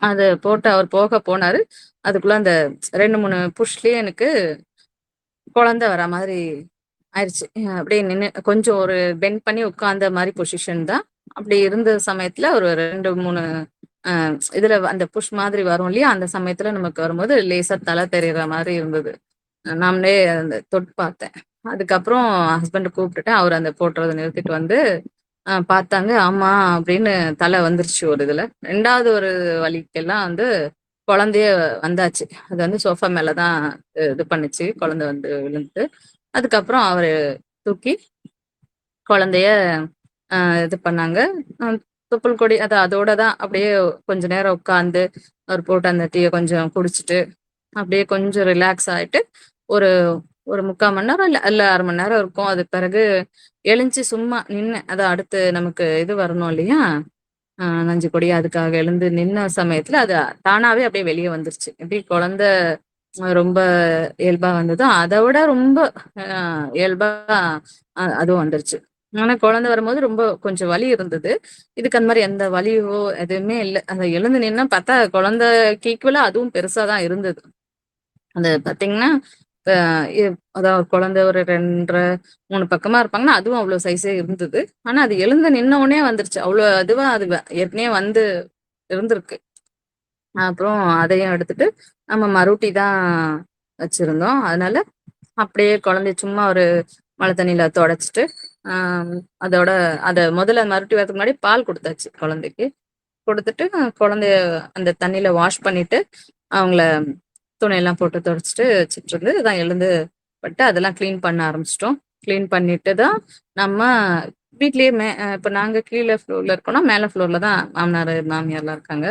Speaker 2: அத போட்டு அவர் போக போனாரு. அதுக்குள்ள அந்த 2, 3 புஷ்லயே எனக்கு குழந்தை வரா மாதிரி ஆயிருச்சு. அப்படியே நின்னு கொஞ்சம் ஒரு பெண்ட் பண்ணி உட்கார்ந்த மாரி பொசிஷன் தான். அப்படி இருந்த சமயத்துல ஒரு 2, 3 அ இதுல அந்த புஷ் மாதிரி வரும் இல்லையா? அந்த சமயத்துல நமக்கு வரும்போது லேசா தல தெரியற மாரி இருந்தது. நாமளே அந்த தொட்டு பார்த்தேன். அதுக்கப்புறம் ஹஸ்பண்ட கூப்பிட்டுட்டேன். அவரு அந்த போடுறத நிறுத்திட்டு வந்து பார்த்தாங்க. ஆமா அப்படின்னு தல வந்துருச்சு ஒரு இதுல. 2வது ஒரு வலிக்கெல்லாம் வந்து குழந்தையே வந்தாச்சு. அது வந்து சோஃபா மேல தான் இது பண்ணுச்சு. குழந்தை வந்து விழுந்து. அதுக்கப்புறம் அவரு தூக்கி குழந்தைய இது பண்ணாங்க. அ தொப்புள் கொடி அதோட தான் அப்படியே கொஞ்ச நேரம் உட்கார்ந்து, அவர் போட்ட அந்த டீய கொஞ்சம் குடிச்சுட்டு, அப்படியே கொஞ்சம் ரிலாக்ஸ் ஆயிட்டு, ஒரு ஒரு 3/4 மணி நேரம் இல்ல 1/2 மணி நேரம் இருக்கும். அதுக்கு பிறகு எழுந்துச்சு சும்மா நின்னேன். அதான் அடுத்து நமக்கு இது வரணும் இல்லையா? நஞ்சு கொடி அதுக்காக எழுந்து நின்ன சமயத்துல அது தானாவே அப்படியே வெளிய வந்துருச்சு. எப்படி குழந்தை ரொம்ப இயல்பா வந்ததோ, அத விட ரொம்ப அ இயல்பா அதுவும் வந்துருச்சு. ஆனா குழந்தை வரும்போது ரொம்ப கொஞ்சம் வலி இருந்தது. இதுக்கு அந்த மாரி எந்த வலியோ எதுவுமே இல்ல. அந்த எழுந்து நின்னா பார்த்தா குழந்தைக்கு ஈக்குவலா அதுவும் பெருசா தான் இருந்தது. அது பார்த்தீங்கன்னா, அ எ அதான் குழந்தை ஒரு 2 1/2, 3 பக்கமா இருப்பாங்கன்னா, அதுவும் அவ்ளோ சைஸே இருந்தது. ஆனா அது எழுந்து நின்ன உடனே வந்துருச்சு. அவ்ளோ இதுவா அது ஏற்கனவே வந்து இருந்திருக்கு. அப்புறம் அதையும் எடுத்துட்டு, நம்ம மருட்டி தான் வச்சிருந்தோம். அதனால அப்படியே குழந்தைய சும்மா ஒரு மழை தண்ணீல தொடச்சுட்டு, ஆ அதோட அத முதல்ல மருட்டி வரதுக்கு முன்னாடி பால் குடுத்தாச்சு குழந்தைக்கு. குடுத்துட்டு, குழந்தைய அந்த தண்ணீல வாஷ் பண்ணிட்டு, அவங்கள துணியெல்லாம் போட்டு தொடச்சுட்டு வச்சுட்டுருந்து, தான் எழுந்து பட்டு அதெல்லாம் கிளீன் பண்ண ஆரம்பிச்சுட்டோம். கிளீன் பண்ணிட்டு தான் நம்ம வீட்லயே இப்ப நாங்க கீழ ஃப்ளோர்ல இருக்கோம்னா, மேல ஃப்ளோர்ல தான் மாமனாரு, மாமியார்லாம் இருக்காங்க.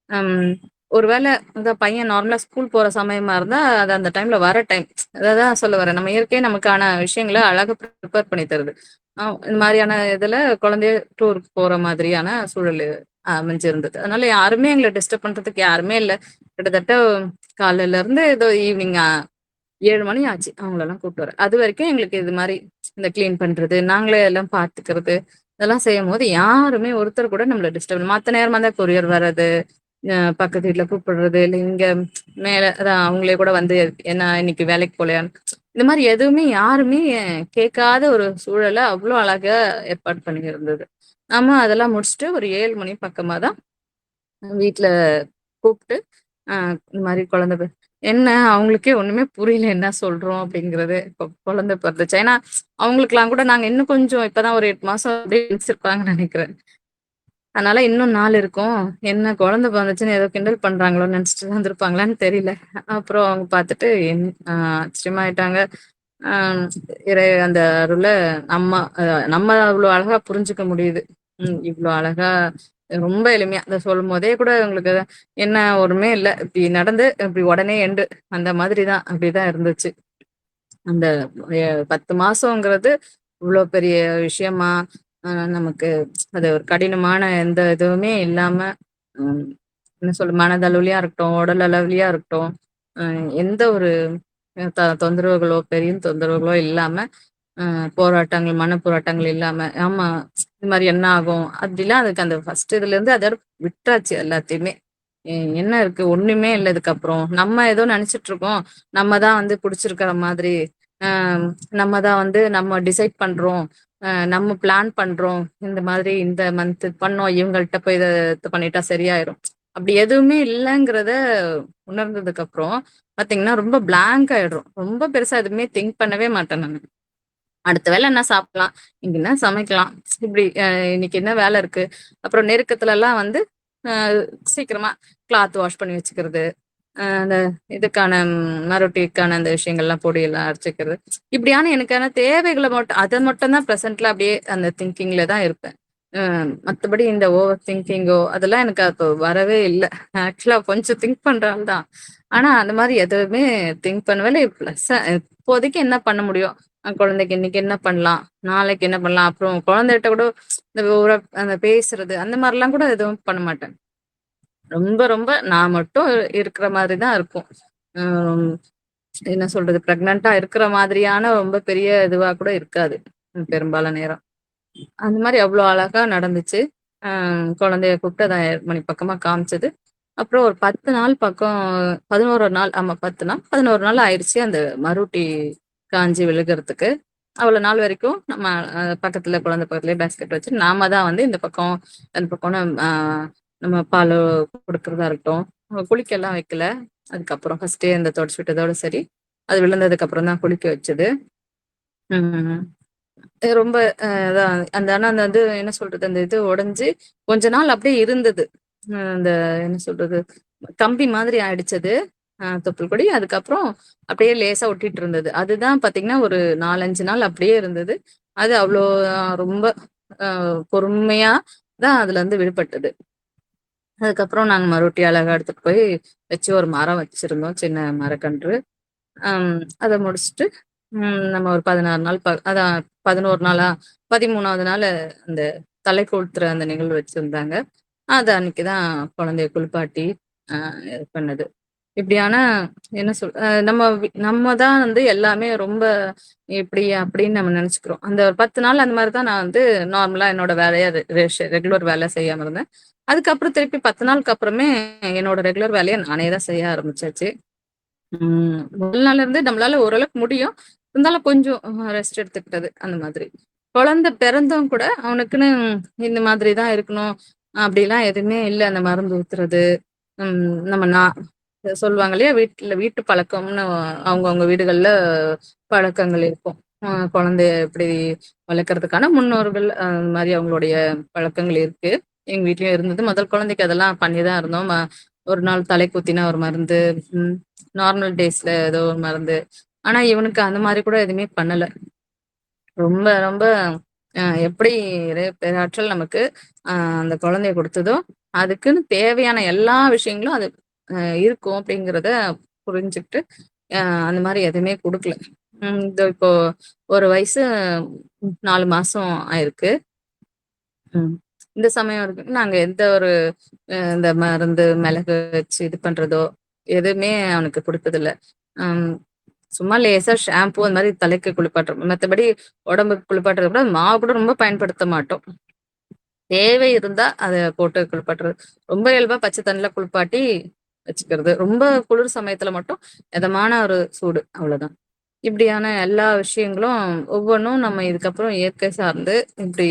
Speaker 2: ம். ஒரு வேள அதான் பையன் நார்மலா ஸ்கூல் போற சமயமா இருந்தா, அது அந்த டைம்ல வர டைம். அததான் சொல்ல வரேன். நம்ம இயற்கையே நமக்கான விஷயங்கள அழகா ப்ரிப்பேர் பண்ணி தருது. இந்த மாரியான இதுல குழந்தைய டூருக்கு போற மாதிரியான சூழல் அமைஞ்சிருந்தது. அதனால யாருமே எங்கள டிஸ்டர்ப் பண்றதுக்கு யாருமே இல்ல. கிட்டத்தட்ட காலையில இருந்து ஏதோ ஈவினிங் 7 மணி ஆச்சு அவங்களலாம் கூட்டு வர. அதுவரைக்கும் எங்களுக்கு இது மாரி இந்த கிளீன் பண்றது, நாங்களே எல்லாம் பார்த்துக்கிறது, இதெல்லாம் செய்யும்போது யாருமே ஒருத்தர் கூட நம்மள டிஸ்டர்ப் மத்த நேரமா இருந்தா கொரியர் வர்றது, பக்கத்து வீட்ல கூப்பிடுறது, இல்ல இங்க மேல அதான் அவங்களே கூட வந்து என்ன இன்னைக்கு வேலைக்கு போலயான்னு, இந்த மாரி எதுவுமே யாருமே கேட்காத ஒரு சூழல அவ்ளோ அழகா ஏற்பாடு பண்ணி இருந்தது. நாம அதெல்லாம் முடிச்சுட்டு ஒரு 7 மணி பக்கமா தான் வீட்ல கூப்ட்டு, அ இந்த மாரி குழந்தை என்ன அவங்களுக்கே ஒண்ணுமே புரியல என்ன சொல்றோம் அப்படிங்கிறது. இப்போ குழந்தை பிறந்துச்சு. ஏன்னா, அவங்களுக்கெல்லாம் கூட நாங்க இன்னும் கொஞ்சம் இப்பதான் ஒரு 8 மாசம் அப்படியே வச்சிருப்பாங்கன்னு நெனைக்கிறேன். அதனால இன்னும் நாள் இருக்கும். என்ன குழந்தை பொறந்துச்சுன்னு ஏதோ கிண்டல் பண்றாங்களோன்னு நெனச்சுட்டு வந்திருப்பாங்களான்னு தெரியல. அப்புறம் அவங்க பார்த்துட்டு ஆச்சரியமாயிட்டாங்க. அ அந்த அருள நம்ம நம்ம அவ்ளோ அழகா புரிஞ்சுக்க முடியுது. இவ்ளோ அழகா ரொம்ப எளிமையா அத சொல்லும்போதே கூட உங்களுக்கு என்ன ஒண்ணுமே இல்ல. இப்டி நடந்து இப்டி உடனே எண்டு அந்த மாதிரி தான் அப்டிதான் இருந்துச்சு. அந்த 10 மாசங்கிறது இவ்ளோ பெரிய விஷயமா, அ நமக்கு அது ஒரு கடினமான எந்த இதுவுமே இல்லாம, ம் என்ன சொல்ல மனதளவுலயா இருக்கட்டும், உடல் அளவுலயா இருக்கட்டும், அ எந்த ஒரு தொந்தரவுகளோ, பெரிய தொந்தரவுகளோ இல்லாம, அ போராட்டங்கள், மனப்போராட்டங்கள் இல்லாம, ஆமா இது மாரி என்ன ஆகும்? அப்டிலாம் அதுக்கு அந்த ஃபர்ஸ்ட் இதுலருந்து அதோட விட்டாச்சு எல்லாத்தையுமே. என்ன இருக்கு? ஒண்ணுமே இல்ல இதுக்கப்புறம். நம்ம ஏதோ நெனச்சுட்டு இருக்கோம். நம்ம தான் வந்து புடிச்சிருக்கிற மாதிரி, அ நம்ம தான் வந்து நம்ம டிசைட் பண்றோம். நம்ம பிளான் பண்றோம். இந்த மாதிரி இந்த மந்த் பண்ணோம். இவங்கள்ட்ட போய் இத இது பண்ணிட்டா சரியாயிரும். அப்படி எதுவுமே இல்லங்கிறத உணர்ந்ததுக்கு அப்புறம் பார்த்தீங்கன்னா, ரொம்ப பிளாங்க் ஆயிடுறோம். ரொம்ப பெருசா எதுவுமே திங்க் பண்ணவே மாட்டேன் நானு. அடுத்த வேள என்ன சாப்பிடலாம்? இன்னைக்கு என்ன சமைக்கலாம்? இப்படி இன்னைக்கு என்ன வேலை இருக்கு? அப்புறம் நெருக்கத்துலலாம் வந்து அ சீக்கிரமா கிளாத் வாஷ் பண்ணி வச்சுக்கிறது. அந்த இதுக்கான மரோட்டிக்கான அந்த விஷயங்கள்லாம் பொடியெல்லாம் அரைச்சுக்கிறது. இப்படியான எனக்கான தேவைகள மட்டும் அத மட்டும் தான் பிரசன்ட்ல அப்படியே அந்த திங்கிங்ல தான் இருப்பேன். மத்தபடி இந்த ஓவர் திங்கிங்கோ அதெல்லாம் எனக்கு அப்போ வரவே இல்ல. ஆக்சுவலா கொஞ்சம் திங்க் பண்ற ஆள் தான். ஆனா அந்த மாரி எதுவுமே திங்க் பண்ணவே இல்ல. பிளஸ்ஸா இப்போதைக்கு என்ன பண்ண முடியும்? குழந்தைக்கு இன்னைக்கு என்ன பண்ணலாம்? நாளைக்கு என்ன பண்ணலாம்? அப்புறம் குழந்தைகிட்ட கூட இந்த ஒரு அந்த பேசுறது, அந்த மாரிலாம் கூட எதுவும் பண்ண மாட்டேன். ரொம்ப ரொம்ப நான் மட்டும் இருக்கிற மாரி தான் இருக்கும். ம் என்ன சொல்றது? பிரெக்னன்ட்டா இருக்கிற மாதிரியான ரொம்ப பெரிய இதுவா கூட இருக்காது. பெரும்பாலான நேரம். அந்த மாரி அவ்ளோ அழகா நடந்துச்சு. அ குழந்தைய கூப்ட்டு அத 7 மணி பக்கமா காமிச்சது. அப்புறம் ஒரு 10 நாள் பக்கம் 11 நாள் ஆமா 10 நாள், 11 நாள் ஆயிருச்சு அந்த மறுட்டி காய்ஞ்சு விழுகுறதுக்கு. அவ்வளோ நாள் வரைக்கும் நம்ம பக்கத்துல குழந்தை பக்கத்துலயே பேஸ்கெட் வச்சு நாம தான் வந்து இந்த பக்கம், அந்த பக்கம்னு நம்ம பாலு குடுக்குறதா இருக்கட்டும். குளிக்கலாம் வைக்கல. அதுக்கப்புறம் ஃபர்ஸ்ட்டே அந்த தொடச்சு விட்டதோட சரி. அது விழுந்ததுக்கு அப்புறம் தான் குளிக்க வச்சது. ம். ரொம்ப அதான் அந்த ஆனா அந்த வந்து என்ன சொல்றது? அந்த இது உடைஞ்சு கொஞ்ச நாள் அப்படியே இருந்தது. அந்த என்ன சொல்றது? கம்பி மாதிரி ஆயிடுச்சு அது. தொப்புள் கொடி. அதுக்கப்புறம் அப்படியே லேசா ஒட்டிட்டு இருந்தது. அதுதான் பார்த்தீங்கன்னா, ஒரு 4, 5 நாள் அப்படியே இருந்தது. அது அவ்ளோ ரொம்ப அ பொறுமையா தான் அதுலருந்து விடுபட்டது. அதுக்கப்புறம் நாங்க மறுபடியும் அழகா எடுத்துட்டு போய் வச்சு ஒரு மரம் வச்சிருந்தோம். சின்ன மரக்கன்று. அம் அத முடிச்சுட்டு, நம்ம ஒரு 16 நாள் அதான் 11 நாளா, 13வது நாள் அந்த தலை கொளுத்துற அந்த நிகழ்வு வச்சிருந்தாங்க. அது அன்னைக்கு தான் குழந்தைய குளிப்பாட்டி, இது பண்ணது. இப்படியான என்ன சொல் நம்ம நம்ம தான் வந்து எல்லாமே ரொம்ப இப்படி அப்படின்னு நம்ம நெனச்சுக்கிறோம். அந்த ஒரு 10 நாள் அந்த மாரி தான் நான் வந்து நார்மலா என்னோட வேலைய ரெகுலர் வேலை செய்யாம இருந்தேன். அதுக்கப்புறம் திருப்பி 10 நாளுக்கு அப்புறமே என்னோட ரெகுலர் வேலைய நானே தான் செய்ய ஆரம்பிச்சாச்சு. முதல் நாள்ல இருந்து நம்மளால ஓரளவுக்கு முடியும். இருந்தாலும் கொஞ்சம் ரெஸ்ட் எடுத்துக்கிட்டது, அந்த மாதிரி. குழந்தை பிறந்தும் கூட அவனுக்குன்னு இந்த மாதிரி தான் இருக்கணும், அப்படிலாம் எதுவுமே இல்ல. அந்த மருந்து ஊத்துறது, நம்ம சொல்லுவாங்க இல்லையா? வீட்டு பழக்கம்னு அவங்கவங்க வீடுகள்ல பழக்கங்கள் இருக்கும். குழந்தைய எப்படி வளர்க்கறதுக்கான முன்னோர்கள் அந்த மாரி அவங்களுடைய பழக்கங்கள் இருக்கு. எங்க வீட்லயும் இருந்தது. முதல் குழந்தைக்கு அதெல்லாம் பண்ணி தான் இருந்தோம். ஒரு நாள் தலைக்குத்தினா ஒரு மருந்து, ம் நார்மல் டேஸ்ல ஏதோ ஒரு மருந்து. ஆனா இவனுக்கு அந்த மாரி கூட எதுவுமே பண்ணல. ரொம்ப ரொம்ப எப்படி பேராற்றல் நமக்கு அ அந்த குழந்தைய குடுத்ததோ, அதுக்குன்னு தேவையான எல்லா விஷயங்களும் அது இருக்கும் அப்படிங்கிறத புரிஞ்சுகிட்டு, அ அந்த மாரி எதுவுமே குடுக்கல. இதோ இப்போ 1 வயசு 4 மாசம் ஆயிருக்கு. ம். இந்த சமயம் வரைக்கும் நாங்க எந்த ஒரு இந்த மருந்து, மிளகு வச்சு இது பண்றதோ, எதுவுமே அவனுக்கு குடுத்ததில்ல. அம் சும்மா லேசா ஷாம்பூ அந்த மாரி தலைக்கு குளிப்பாட்டுறோம். மத்தபடி உடம்புக்கு குளிப்பாட்டுறது கூட மாவு கூட ரொம்ப பயன்படுத்த மாட்டோம். தேவை இருந்தா அத போட்டு குளிப்பாட்டுறது. ரொம்ப இயல்பா பச்சை தண்ணில குளிப்பாட்டி வச்சுக்கிறது. ரொம்ப குளிர் சமயத்துல மட்டும் மிதமான ஒரு சூடு அவ்வளோதான். இப்படியான எல்லா விஷயங்களும் ஒவ்வொன்னும் நம்ம இதுக்கப்புறம் இயற்கை சார்ந்து, இப்படி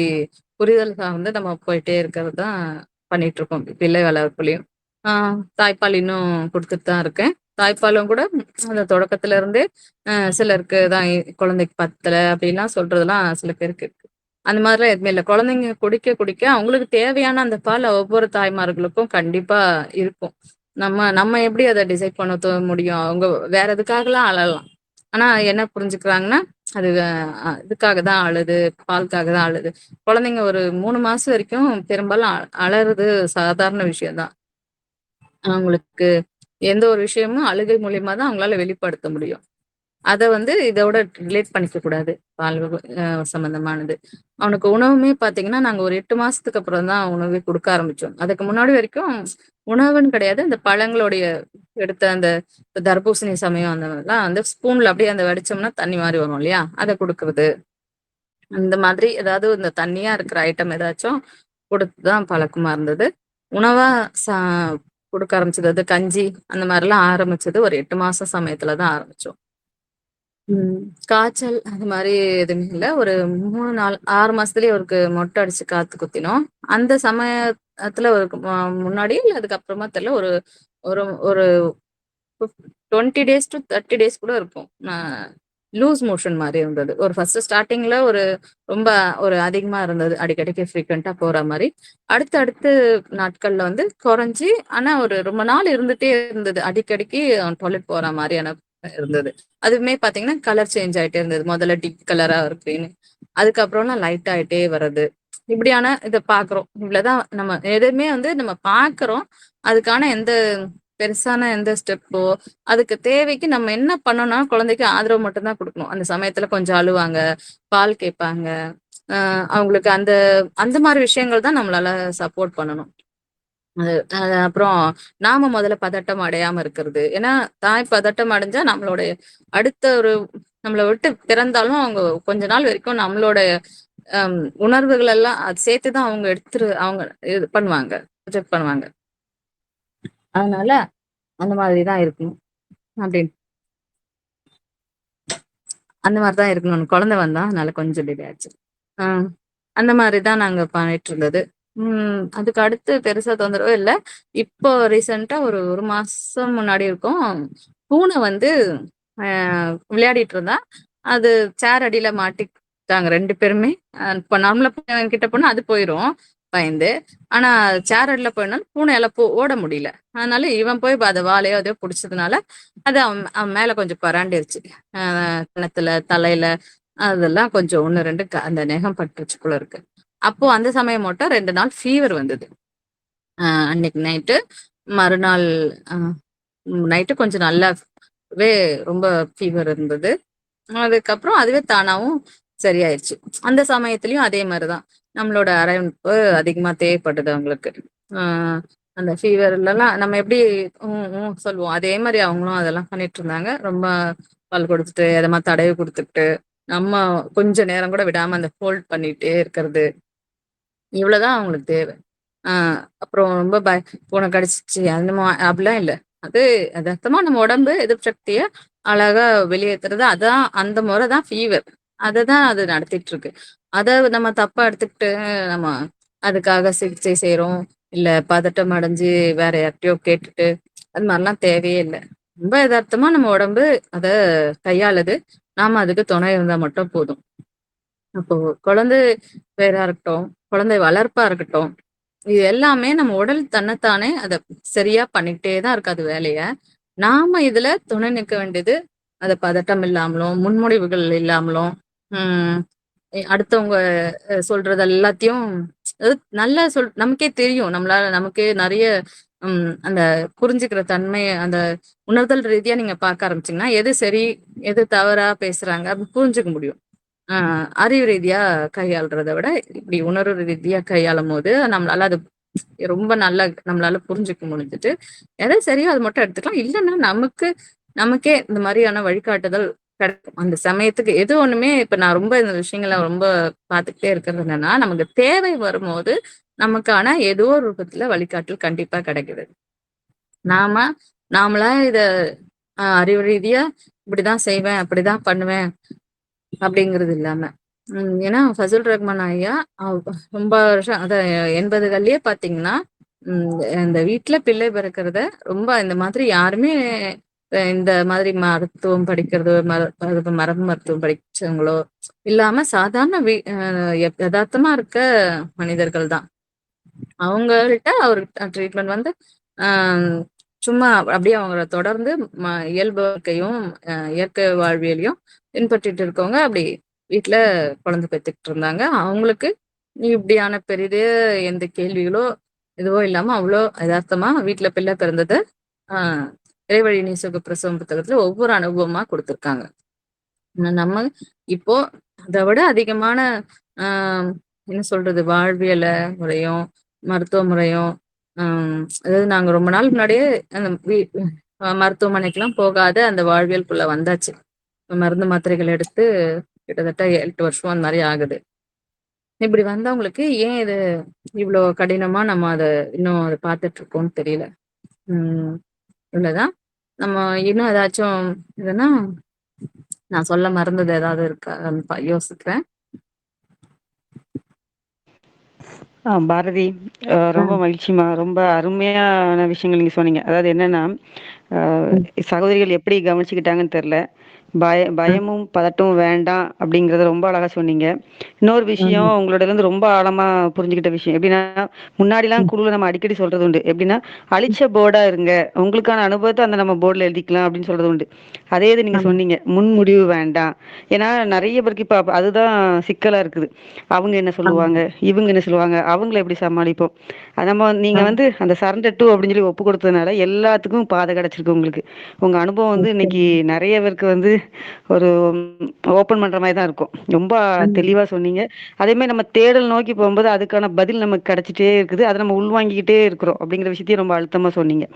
Speaker 2: புரிதல் சார்ந்து நம்ம போயிட்டே இருக்கிறது தான் பண்ணிட்டுருக்கோம். பிள்ளை வளர்ப்புலயும். ஆ தாய்ப்பால் இன்னும் குடுத்துட்டு தான் இருக்கேன். தாய்ப்பாலும் கூட அந்த தொடக்கத்துல இருந்தே சிலருக்கு தான் குழந்தைக்கு பத்தல அப்படிலாம் சொல்றதெல்லாம் சில பேருக்கு இருக்கு. அந்த மாதிரிலாம் எதுவுமே இல்ல. குழந்தைங்க குடிக்க, குடிக்க அவங்களுக்கு தேவையான அந்த பால் ஒவ்வொரு தாய்மார்களுக்கும் கண்டிப்பா இருக்கும். நம்ம நம்ம எப்படி அத டிசைட் பண்ண முடியும்? அவங்க வேற எதுக்காகலாம் அழலாம். ஆனா என்ன புரிஞ்சுக்கிறாங்கன்னா, அது இதுக்காக தான் அழுது, பாலுக்காக தான் அழுது. குழந்தைங்க ஒரு 3 மாசம் வரைக்கும் பெரும்பாலும் அழறது சாதாரண விஷயம் தான். அவங்களுக்கு எந்த ஒரு விஷயமும் அழுகை மூலியமா தான் அவங்களால வெளிப்படுத்த முடியும். அத வந்து இதோட ரிலேட் பண்ணிக்க கூடாது. பால் சம்மந்தமானது. அவனுக்கு உணவுமே பார்த்தீங்கன்னா, நாங்க ஒரு 8 மாசத்துக்கு அப்புறம் தான் உணவே குடுக்க ஆரம்பிச்சோம். அதுக்கு முன்னாடி வரைக்கும் உணவுன்னு கிடையாது. இந்த பழங்களுடைய எடுத்த அந்த தர்பூசணி சமயம் அந்த மாதிரிலாம் வந்து ஸ்பூன்ல அப்படியே அந்த வடிச்சோம்னா தண்ணி மாரி வரும் இல்லையா? அத குடுக்குறது. அந்த மாதிரி ஏதாவது இந்த தண்ணியா இருக்கிற ஐட்டம் ஏதாச்சும் குடுத்து தான் பழக்கமா இருந்தது. உணவா சா குடுக்க ஆரம்பிச்சது. அது கஞ்சி அந்த மாரிலாம் ஆரம்பிச்சது ஒரு 8 மாசம் சமயத்துல தான் ஆரம்பிச்சோம். ம். காய்ச்சல் அது மாரி எதுவுமே இல்ல. ஒரு 3 நாள் 6 மாசத்துலயே அவருக்கு மொட்டை அடிச்சு காது குத்தினோம். அந்த சமயத்துல ஒரு முன்னாடி இல்ல அதுக்கப்புறமா தெரியல. ஒரு ஒரு ஒரு 20 டேஸ் டூ 30 டேஸ் கூட இருக்கும். லூஸ் மோஷன் மாரி இருந்தது. ஒரு ஃபர்ஸ்ட் ஸ்டார்ட்டிங்ல ரொம்ப ஒரு அதிகமா இருந்தது. அடிக்கடிக்கு ஃப்ரீக்வென்ட்டா போற மாரி. அடுத்து நாட்கள்ல வந்து குறைஞ்சு, ஆனா ஒரு ரொம்ப நாள் இருந்துட்டே இருந்தது. அடிக்கடிக்கு டாய்லெட் போற மாரியான இருந்தது. அதுவுமே பார்த்தீங்கன்னா, கலர் சேஞ்ச் ஆயிட்டே இருந்தது. முதல்ல டீப் கலரா இருக்குன்னு. அதுக்கப்புறம்லாம் லைட் ஆயிட்டே வரது. இப்படியான இத பார்க்குறோம். இவ்வளவுதான் நம்ம எதுவுமே வந்து நம்ம பார்க்குறோம். அதுக்கான எந்த பெருசான எந்த ஸ்டெப்போ, அதுக்கு தேவைக்கு நம்ம என்ன பண்ணணும்னா, குழந்தைக்கு ஆதரவு மட்டும் தான் குடுக்கணும். அந்த சமயத்துல கொஞ்சம் அழுவாங்க, பால் கேட்பாங்க. அ அவங்களுக்கு அந்த அந்த மாரி விஷயங்கள் தான் நம்மளால சப்போர்ட் பண்ணணும். அது அப்புறம் நாம முதல்ல பதட்டம் அடையாம இருக்கிறது. ஏன்னா, தாய் பதட்டம் அடைஞ்சா நம்மளுடைய அடுத்த ஒரு நம்மள விட்டு பிறந்தாலும் அவங்க கொஞ்ச நாள் வரைக்கும் நம்மளோட அம் உணர்வுகள் எல்லாம் அது சேர்த்து தான் அவங்க இது பண்ணுவாங்க. ரிஜெக்ட் பண்ணுவாங்க. அதனால அந்த மாதிரி தான் இருக்கணும். அப்படின்னு அந்த மாரி தான் இருக்கணும். குழந்தை வந்தா அதனால கொஞ்சம் டிலே ஆச்சு. ஆ அந்த மாரி தான் நாங்க பண்ணிட்டு இருந்தது. அதுக்கு அடுத்து பெருசா தொந்தரவு இல்ல. இப்போ ரீசென்ட்டா ஒரு 1 மாசம் முன்னாடி இருக்கும். பூனை வந்து அ விளையாடிட்டு இருந்தா. அது சேர் அடியில மாட்டிக்கிட்டாங்க 2 பேருமே. இப்ப நார்மலா பூனை கிட்ட போனா அது போயிரும் பயந்து. ஆனா சேர் அடியில போனனால பூனையால ஓட முடியல. அதனால இவன் போய் அத வாலையோ எதையோ புடிச்சதுனால, அது அவன் அவன் மேல கொஞ்சம் பராண்டிருச்சு. அ கன்னத்துல, தலையில அதெல்லாம் கொஞ்சம் 1, 2 அந்த நெகம் பட்டுருச்சு போல இருக்கு. அப்போ அந்த சமயம் மட்டும் 2 நாள் ஃபீவர் வந்தது. அன்னைக்கு நைட்டு, மறுநாள் அ நைட்டு கொஞ்சம் நல்லாவே ரொம்ப ஃபீவர் இருந்தது. அதுக்கப்புறம் அதுவே தானாவும் சரியாயிருச்சு. அந்த சமயத்திலயும் அதே மாரி தான். நம்மளோட அரவணைப்பு அதிகமா தேவைப்பட்டது அவங்களுக்கு. ஆ அந்த ஃபீவர்லலாம் நம்ம எப்படி சொல்லுவோம். அதே மாரி அவங்களும் அதெல்லாம் பண்ணிட்டுருந்தாங்க. ரொம்ப பால் குடுத்துட்டு, எதமா தடவி குடுத்துக்கிட்டு, நம்ம கொஞ்ச நேரம் கூட விடாம அந்த ஹோல்ட் பண்ணிட்டே இருக்கிறது. இவ்வளோதான் அவங்களுக்கு தேவை. ஆ அப்புறம் ரொம்ப பூனை கடிச்சிச்சு அப்படிலாம் இல்ல. அது எதார்த்தமா நம்ம உடம்பு எதிர்ப்பு சக்திய அழகா வெளியேத்துறது. அதான் அந்த முறை தான் ஃபீவர். அததான் அது நடத்திட்டு இருக்கு. அத நம்ம தப்பா எடுத்துக்கிட்டு நம்ம அதுக்காக சிகிச்சை செய்றோம். இல்ல பதட்டம் அடைஞ்சு வேற யார்ட்டயோ கேட்டுட்டு, அது மாரிலாம் தேவையே இல்ல. ரொம்ப எதார்த்தமா நம்ம உடம்பு அத கையாளுது. நாம அதுக்கு துணை இருந்தா மட்டும் போதும். அப்போ குழந்தை பேறா இருக்கட்டும், குழந்தை வளர்ப்பா இருக்கட்டும், இது எல்லாமே நம்ம உடல் தன்னைத்தானே அத சரியா பண்ணிக்கிட்டே தான் இருக்கு அது வேலைய. நாம இதுல துணை நிற்க வேண்டியது, அத பதட்டம் இல்லாமலும், முன்முடிவுகள் இல்லாமலும், ம் அடுத்தவங்க சொல்றது எல்லாத்தையும் அதாவது நல்லா நமக்கே தெரியும். நமக்கே நெறைய அந்த புரிஞ்சுக்கிற தன்மை, அந்த உணர்தல் ரீதியா நீங்க பார்க்க ஆரம்பிச்சீங்கன்னா, எது சரி, எது தவறா பேசுறாங்க அப்படின்னு புரிஞ்சுக்க முடியும். ஆ அறிவு ரீதியா கையாள்றத விட, இப்படி உணர்வு ரீதியா கையாளும்போது, நம்மளால அது ரொம்ப நல்லா நம்மளால புரிஞ்சுக்க முடிஞ்சுது. எது சரியோ அது மட்டும் எடுத்துக்கலாம். இல்லன்னா நமக்கே இந்த மாரியான வழிகாட்டுதல் கிடைக்கும். அந்த சமயத்துக்கு எது ஒண்ணுமே இப்ப நான் ரொம்ப இந்த விஷயங்கள ரொம்ப பார்த்துக்கிட்டே இருக்கிறது என்னன்னா, நமக்கு தேவை வரும்போது, நமக்கான ஏதோ ஒரு ரூபத்துல வழிகாட்டல் கண்டிப்பா கிடைக்குது. நாம நாமளா இத அறிவு ரீதியா இப்படிதான் செய்வேன், அப்படிதான் பண்ணுவேன் அப்படிங்கிறது இல்லாம. ஏன்னா ஃபசல் ரஹ்மான் ஐயா அவ் ரொம்ப வருஷம் 80கள்லயே பார்த்தீங்கன்னா, இந்த வீட்ல பிள்ளை பிறக்கிறத ரொம்ப இந்த மாதிரி யாருமே இந்த மாதிரி மருத்துவம் படிக்கிறதோ, மரபு மருத்துவம் படிச்சவங்களோ இல்லாம சாதாரண எதார்த்தமா இருக்க மனிதர்கள் தான். அவங்கள்ட்ட அவரு ட்ரீட்மெண்ட் வந்து, அ சும்மா அப்படியே அவங்கள தொடர்ந்து இயல்பு வாழ்க்கையும், இயற்கை வாழ்வியலையும் பின்பற்றிட்டு இருக்கவங்க, அப்படி வீட்ல குழந்தை பெத்துக்கிட்டு இருந்தாங்க. அவங்களுக்கு இப்படியான பெரிது எந்த கேள்விகளோ, எதுவோ இல்லாம அவ்ளோ எதார்த்தமா வீட்ல பிள்ளை பிறந்தது, அ இறைவழி நீ சுக பிரசவம் புத்தகத்துல ஒவ்வொரு அனுபவமா குடுத்துருக்காங்க. நம்ம இப்போ அத விட அதிகமான ஆ என்ன சொல்றது? வாழ்வியல முறையும், மருத்துவ முறையும், அதாவது நாங்க ரொம்ப நாள் முன்னாடியே அந்த மருத்துவமனைக்கெல்லாம் போகாத அந்த வாழ்வியலுக்குள்ள வந்தாச்சு. மருந்து, மாத்திரைகள் எடுத்து கிட்டத்தட்ட 8 வருஷம் அந்த மாரி ஆகுது. இப்படி வந்தவங்களுக்கு ஏன் இது இவ்ளோ கடினமா நம்ம அத இன்னும் அத பார்த்துட்டு இருக்கோம்னு தெரியல. ம் இவ்வளதான். நம்ம இன்னும் ஏதாச்சும் இதுன்னா நான் சொல்ல மறந்தது ஏதாவது இருக்கான்னு யோசிக்கிறேன்.
Speaker 1: பாரதி, ரொம்ப
Speaker 2: ம்,
Speaker 1: மகிழ்ச்சிம்மா. ரொம்ப அருமையான விஷயங்கள் நீங்க சொன்னீங்க. அதாவது என்னன்னா, அ
Speaker 2: ம்,
Speaker 1: சகோதரிகள் எப்படி கவனிச்சுக்கிட்டாங்கன்னு தெரியல.
Speaker 2: ம்,
Speaker 1: பயமும் பதட்டமும் வேண்டாம் அப்படிங்கிறத ரொம்ப அழகா சொன்னீங்க. இன்னொரு விஷயம்
Speaker 2: ம்,
Speaker 1: உங்களோடதுலேருந்து ரொம்ப ஆழமா புரிஞ்சுக்கிட்ட விஷயம் எப்படின்னா, முன்னாடிலாம்
Speaker 2: ம்.
Speaker 1: குழுல நம்ம அடிக்கடி சொல்றது உண்டு. எப்படின்னா, அழிச்ச போர்டா இருங்க. உங்களுக்கான அனுபவத்த அந்த நம்ம போர்ட்ல எழுதிக்கலாம் அப்படின்னு சொல்றது உண்டு. அதே இது நீங்க
Speaker 2: ஆமா.
Speaker 1: சொன்னீங்க. முன்முடிவு வேண்டாம். ஏன்னா நெறைய பேருக்கு இப்ப அதுதான் சிக்கலா இருக்குது. அவங்க என்ன
Speaker 2: ஆமா.
Speaker 1: சொல்லுவாங்க? இவங்க என்ன சொல்லுவாங்க? அவங்கள எப்படி சமாளிப்போம்? நீங்க
Speaker 2: ம்.
Speaker 1: வந்து அந்த சரண்டர் டூ அப்படின்னு சொல்லி ஒப்பு கொடுத்ததுனால எல்லாத்துக்கும் பாதை கிடைச்சிருக்கு உங்களுக்கு. உங்க அனுபவம் வந்து இன்னைக்கு
Speaker 2: நிச்சயமா.
Speaker 1: நெறைய பேருக்கு வந்து ஒரு ஓப்பன் பண்ற மாரி தான் இருக்கும். ரொம்ப
Speaker 2: ம்.
Speaker 1: தெளிவா சொன்னீங்க. அதேமாரி நம்ம தேடல் நோக்கி போம்போது, அதுக்கான பதில் நமக்கு கிடைச்சிட்டே இருக்குது. அத நம்ம உள்வாங்கிக்கிட்டே இருக்கிறோம். அப்படிங்கிற விஷயத்தையும் ரொம்ப அழுத்தமா சொன்னீங்க.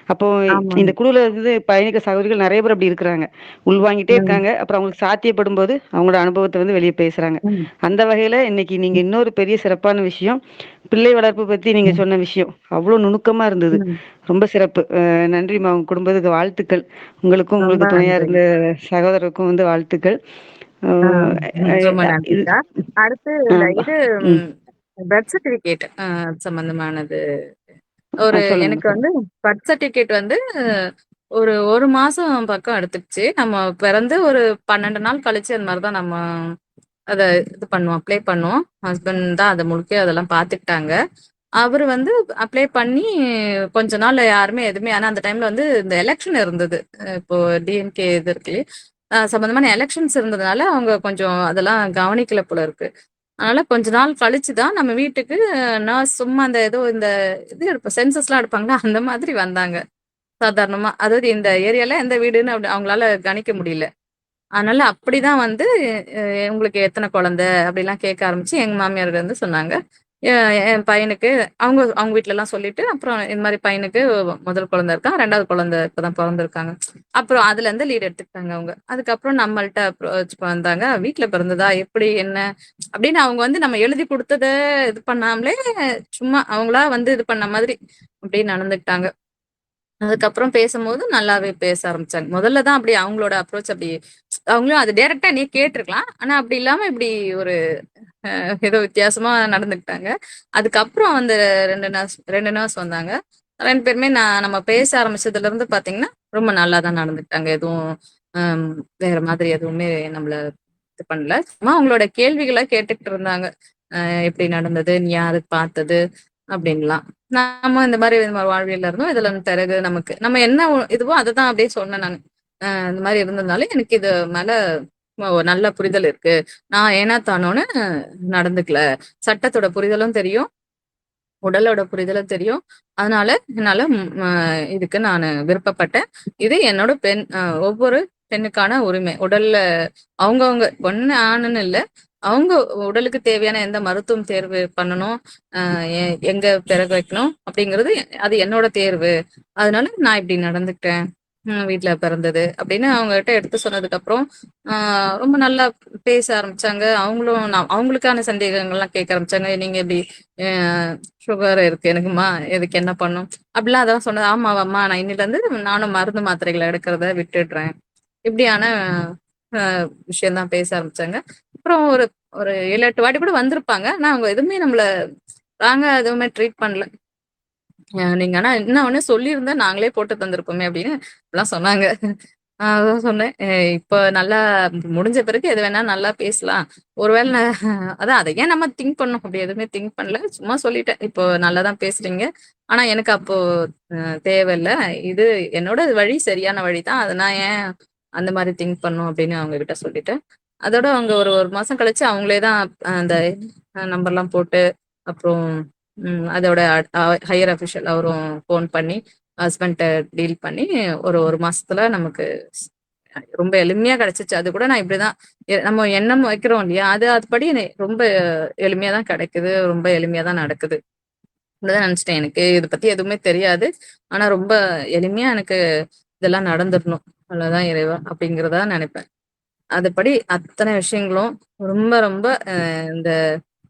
Speaker 1: அப்போ இந்த
Speaker 2: ஆமாங்க.
Speaker 1: குழுல இருந்து பயணிக்கிற சகோதரிகள் நெறைய பேர் அப்படி இருக்கிறாங்க. உள்வாங்கிட்டே
Speaker 2: ம்,
Speaker 1: இருக்காங்க. அப்புறம் அவங்களுக்கு சாத்தியப்படும்போது, அவங்களோட அனுபவத்த வந்து வெளிய பேசுறாங்க.
Speaker 2: ம்,
Speaker 1: அந்த வகையில இன்னைக்கு நீங்க
Speaker 2: ம்,
Speaker 1: இன்னொரு பெரிய சிறப்பான விஷயம், பிள்ளை வளர்ப்பு பத்தி நீங்க
Speaker 2: ம்,
Speaker 1: சொன்ன விஷயம். அவ்ளோ நுணுக்கமா இருந்தது.
Speaker 2: ம்.
Speaker 1: ரொம்ப சிறப்பு. நன்றிம்மா. உங்க குடும்பத்துக்கு வாழ்த்துக்கள். உங்களுக்கும்
Speaker 2: ரொம்ப
Speaker 1: உங்களுக்கு துணையா
Speaker 2: நன்றிங்க.
Speaker 1: இருந்த சகோதரருக்கும் வந்து வாழ்த்துக்கள். அ
Speaker 2: ஆ, ம்.
Speaker 1: அ
Speaker 2: ரொம்ப
Speaker 1: இது
Speaker 2: நன்றிக்கா. அடுத்து
Speaker 1: ஆ
Speaker 2: இந்த
Speaker 1: ப
Speaker 2: இது
Speaker 1: ம்.
Speaker 2: பர்த் சர்டிஃபிகேட் சம்பந்தமானது.
Speaker 1: சொல்லுங்கம்மா
Speaker 2: எனக்கு
Speaker 1: சொல்லுங்க.
Speaker 2: வந்து பர்த் சர்டிஃபிகேட் வந்து ஒரு 1 மாசம் பக்கம் எடுத்துக்கிச்சு. நம்ம பிறந்து ஒரு 12 நாள் கழிச்சு அந்த மாரி தான் நம்ம அத இது பண்ணுவோம். அப்ளை பண்ணுவோம். ஹஸ்பண்ட் தான் அத முழுக்க அதெல்லாம் பார்த்துக்கிட்டாங்க. அவரு வந்து அப்ளை பண்ணி கொஞ்ச நாள் யாருமே எதுவுமே ஆனா அந்த டைம்ல வந்து இந்த எலக்ஷன் இருந்தது. இப்போ டிஎம்கே இது இருக்கு இல்லையா? சம்மந்தமான எலக்ஷன்ஸ் இருந்ததுனால, அவங்க கொஞ்சம் அதெல்லாம் கவனிக்கல போல இருக்கு. அதனால கொஞ்ச நாள் கழிச்சு தான் நம்ம வீட்டுக்கு நர்ஸ் சும்மா அந்த ஏதோ இந்த இது சென்சஸ்லாம் எடுப்பாங்கல்ல, அந்த மாதிரி வந்தாங்க. சாதாரணமா. அதாவது இந்த ஏரியால எந்த வீடுன்னு அவங்களால கணிக்க முடியல. அதனால அப்படிதான் வந்து உங்களுக்கு எத்தன குழந்தை? அப்படிலாம் கேட்க ஆரம்பிச்சு, எங்க மாமியார் வந்து சொன்னாங்க. எ என் பையனுக்கு அவங்க அவங்க வீட்லலாம் சொல்லிட்டு, அப்புறம் இந்த மாரி பையனுக்கு முதல் குழந்தை இருக்கான். 2வது குழந்தை இப்ப தான் பொறந்திருக்காங்க. அப்புறம் அதுலேருந்து லீட் எடுத்துக்கிட்டாங்க அவங்க. அதுக்கப்புறம் நம்மள்ட்ட அப்ரோச் வந்தாங்க. "வீட்ல பிறந்ததா? எப்படி? என்ன?" அப்படின்னு அவங்க வந்து நம்ம எழுதி குடுத்தத இது பண்ணாமலே, சும்மா அவங்களா வந்து இது பண்ண மாதிரி அப்படியே நடந்துக்கிட்டாங்க. அதுக்கப்புறம் பேசும்போது நல்லாவே பேச ஆரம்பிச்சாங்க. முதல்ல தான் அப்படி அவங்களோட அப்ரோச் அப்படி அவங்களும் அது டைரக்ட்டா என்னைய கேட்டுருக்கலாம். ஆனா அப்படி இல்லாம இப்படி ஒரு ஏதோ வித்தியாசமா நடந்துக்கிட்டாங்க. அதுக்கப்புறம் அந்த 2 நர்ஸ் வந்தாங்க. 2 பேருமே நம்ம பேச ஆரம்பிச்சதுலருந்து பார்த்தீங்கன்னா, ரொம்ப நல்லா தான் நடந்துக்கிட்டாங்க. எதுவும் அம் வேற மாதிரி எதுவுமே நம்மள இது பண்ணல. சும்மா அவங்களோட கேள்விகள கேட்டுக்கிட்டு இருந்தாங்க. எப்படி நடந்தது? நீ யாரு பார்த்தது? அப்படின்லாம். நம்ம இந்த மாரி நம்ம வாழ்வியல்ல இருந்தோம். இதுல பிறகு நமக்கு நம்ம என்ன இதுவோ அததான் அப்படியே சொன்னேன் நானு. இந்த மாரி இருந்ததுனால எனக்கு இது மேல ஒரு நல்ல புரிதல் இருக்கு. நான் ஏனா தானோன்னு நடந்துக்கல. சட்டத்தோட புரிதலும் தெரியும். உடலோட புரிதலும் தெரியும். அதனால என்னால இதுக்கு நானு விருப்பப்பட்டேன். இது என்னோட ஒவ்வொரு பெண்ணுக்கான உரிமை. உடல்ல அவங்கவங்க பொண்ணு, ஆணுன்னு இல்ல. அவங்க உடலுக்கு தேவையான எந்த மருத்துவம் தேர்வு பண்ணணும், அ எங்க பிறகு வைக்கணும் அப்படிங்கிறது அது என்னோட தேர்வு. அதனால நான் இப்படி நடந்துக்கிட்டேன். வீட்ல பிறந்தது அப்படின்னு அவங்ககிட்ட எடுத்து சொன்னதுக்கப்புறம், ஆ ரொம்ப நல்லா பேச ஆரம்பிச்சாங்க. அவங்களும் அவங்களுக்கான சந்தேகங்கள்லாம் கேட்க ஆரம்பிச்சாங்க. நீங்க எப்படி அ சுகர் இருக்கு எனக்கும்மா, இதுக்கு என்ன பண்ணும்? அப்படிலாம் அதெல்லாம் சொன்னது. ஆமாவாம்மா, நான் இன்னிலருந்து நானும் மருந்து மாத்திரைகள எடுக்கிறத விட்டுடுறேன். இப்படியான அ விஷயம் தான் பேச ஆரம்பிச்சாங்க. அப்புறம் ஒரு ஒரு 7, 8 வாட்டி கூட வந்திருப்பாங்க. ஆனா அவங்க எதுவுமே நம்மள ராங்கா எதுவுமே ட்ரீட் பண்ணல. நீங்க ஆனா என்ன ஒண்ணு சொல்லியிருந்தா நாங்களே போட்டு தந்திருப்போமே அப்படின்னு அப்படிலாம் சொன்னாங்க. அதான் சொன்னேன். இப்ப நல்லா முடிஞ்ச பிறகு எது வேணா நல்லா பேசலாம். ஒருவேள அதான் அத ஏன் நம்ம திங்க் பண்ணணும்? அப்படி எதுவுமே திங்க் பண்ணல. சும்மா சொல்லிட்டேன். இப்போ நல்லா தான் பேசுறீங்க. ஆனா எனக்கு அப்போ அ தேவையில்ல. இது என்னோட வழி சரியான வழி தான். அத நான் ஏன் அந்த மாரி திங்க் பண்ணணும் அப்படின்னு அவங்க கிட்ட சொல்லிட்டேன். அதோட அவங்க ஒரு 1 மாசம் கழிச்சு அவங்களே தான் அந்த நம்பர்லாம் போட்டு அப்புறம் அதோட ஹையர் அஃபிஷியல் அவரும் ஃபோன் பண்ணி ஹஸ்பண்ட்ட டீல் பண்ணி ஒரு 1 மாசத்துல நமக்கு ரொம்ப எளிமையா கிடைச்சுச்சு. அது கூட நான் இப்படிதான் நம்ம எண்ணம் வைக்கிறோம் இல்லையா? அதுபடி ரொம்ப எளிமையா தான் கிடைக்குது. ரொம்ப எளிமையா தான் நடக்குது. அப்படிதான் நினைச்சுட்டேன். எனக்கு இத பத்தி எதுவுமே தெரியாது. ஆனா ரொம்ப எளிமையா எனக்கு இதெல்லாம் நடந்துரணும். அவ்வளோதான் இறைவா! அப்படிங்கிறதா நினைப்பேன். அதுபடி அத்தன விஷயங்களும் ரொம்ப ரொம்ப இந்த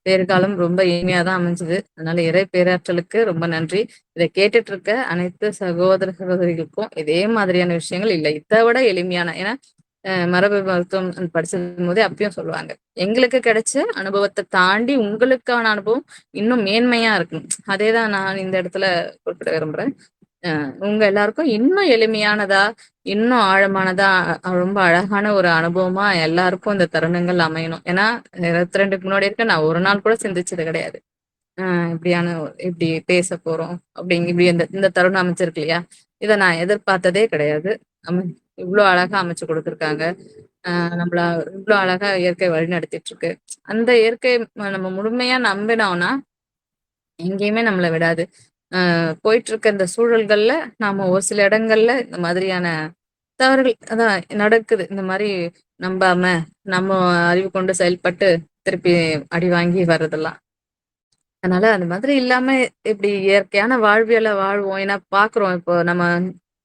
Speaker 2: பேறுகாலம் ரொம்ப இனிமையா தான் அமைஞ்சது. அதனால இறை பேராற்றலுக்கு ரொம்ப நன்றி. இத கேட்டுட்டு இருக்க அனைத்து சகோதர, சகோதரிகளுக்கும் இதே மாதிரியான விஷயங்கள் இல்ல. இத விட எளிமையான ஏன்னா மரபு மருத்துவம் படிச்சிருக்கும்போதே அப்பயும் சொல்லுவாங்க. எங்களுக்கு கிடைச்ச அனுபவத்த தாண்டி உங்களுக்கான அனுபவம் இன்னும் மேன்மையா இருக்கணும். அதே தான் நான் இந்த இடத்துல குறிப்பிட விரும்புறேன். உங்க எல்லாருக்கும் இன்னும் எளிமையானதா, இன்னும் ஆழமானதா, ரொம்ப அழகான ஒரு அனுபவமா எல்லாருக்கும் இந்த தருணங்கள் அமையணும். ஏன்னா 22க்கு முன்னாடி இருக்க நான் ஒரு நாள் கூட சிந்திச்சது கிடையாது. அ இப்படியான இப்படி பேசப் போறோம். இப்படி இந்த இந்த தருணம் அமைஞ்சிருக்கு இல்லையா? இத நான் எதிர்பார்த்ததே கிடையாது. அம இவ்ளோ அழகா அமைச்சு குடுத்துருக்காங்க. நம்மள இவ்ளோ அழகா இயற்கை வழிநடத்திட்டு இருக்கு. அந்த இயற்கை நம்ம முழுமையா நம்பினோம்னா, எங்கேயுமே நம்மள விடாது. போயிட்டுருக்க இந்த சூழல்கள்ல, நாம ஒரு சில இடங்கள்ல இந்த மாதிரியான தவறுகள் அதான் நடக்குது. இந்த மாரி நம்பாம, நம்ம அறிவு கொண்டு செயல்பட்டு, திருப்பி அடி வாங்கி வர்றதெல்லாம். அதனால அந்த மாதிரி இல்லாம இப்படி இயற்கையான வாழ்வியல வாழ்வோம். ஏன்னா பார்க்குறோம். இப்போ நம்ம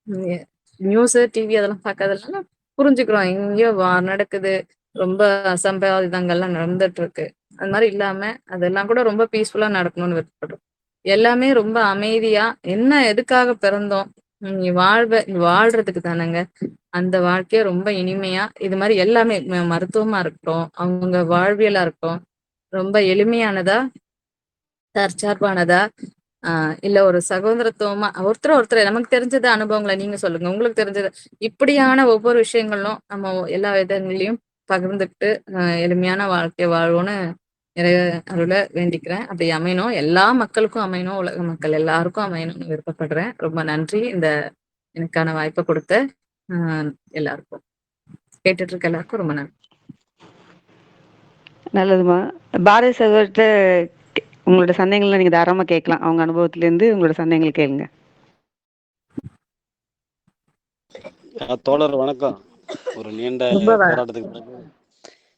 Speaker 2: ம் நியூஸு, டிவி அதெல்லாம் பார்க்காதனால புரிஞ்சுக்கிறோம். எங்கேயோ நடக்குது. ரொம்ப அசம்பாவிதங்கள்லாம் நடந்துட்டுருக்கு. அது மாரி இல்லாம, அதெல்லாம் கூட ரொம்ப பீஸ்ஃபுல்லா நடக்கணும்னு விருப்பப்படுறோம். எல்லாமே ரொம்ப அமைதியா, என்ன எதுக்காக பிறந்தோம்? நீ வாழ்றதுக்கு தானங்க. அந்த வாழ்க்கைய ரொம்ப இனிமையா, இது மாரி எல்லாமே மருத்துவமா இருக்கட்டும், அவங்க வாழ்வியலா இருக்கட்டும், ரொம்ப எளிமையானதா தற்சார்பானதா, ஆ இல்ல ஒரு சகோதரத்துவமா ஒருத்தர் நமக்கு தெரிஞ்சது அனுபவங்கள நீங்க சொல்லுங்க. உங்களுக்கு தெரிஞ்சது. இப்படியான ஒவ்வொரு விஷயங்களும் நம்ம எல்லா விதங்களையும் பகிர்ந்துக்கிட்டு, எளிமையான வாழ்க்கை வாழ்வோம்னு நிறைய அருள வேண்டிக்கிறேன். அப்படி அமையணும். எல்லா மக்களுக்கும் அமையணும். உலக மக்கள் எல்லாருக்கும் அமையணும்னு விருப்பப்படுறேன். ரொம்ப நன்றி. எனக்கான வாய்ப்ப குடுத்த அ எல்லாருக்கும். கேட்டுட்டு இருக்க எல்லாருக்கும் ரொம்ப நன்றி.
Speaker 1: நல்லதும்மா. பாரதி சகோதரர்ட்ட உங்களோட சந்தேகங்கள நீங்க தாராளமா கேட்கலாம். அவங்க அனுபவத்திலேருந்து உங்களோட சந்தேகங்கள கேளுங்க.
Speaker 3: தோழர் வணக்கம். ஒரு நீண்ட
Speaker 2: ரொம்ப
Speaker 3: போராட்டத்துக்கு பிறகு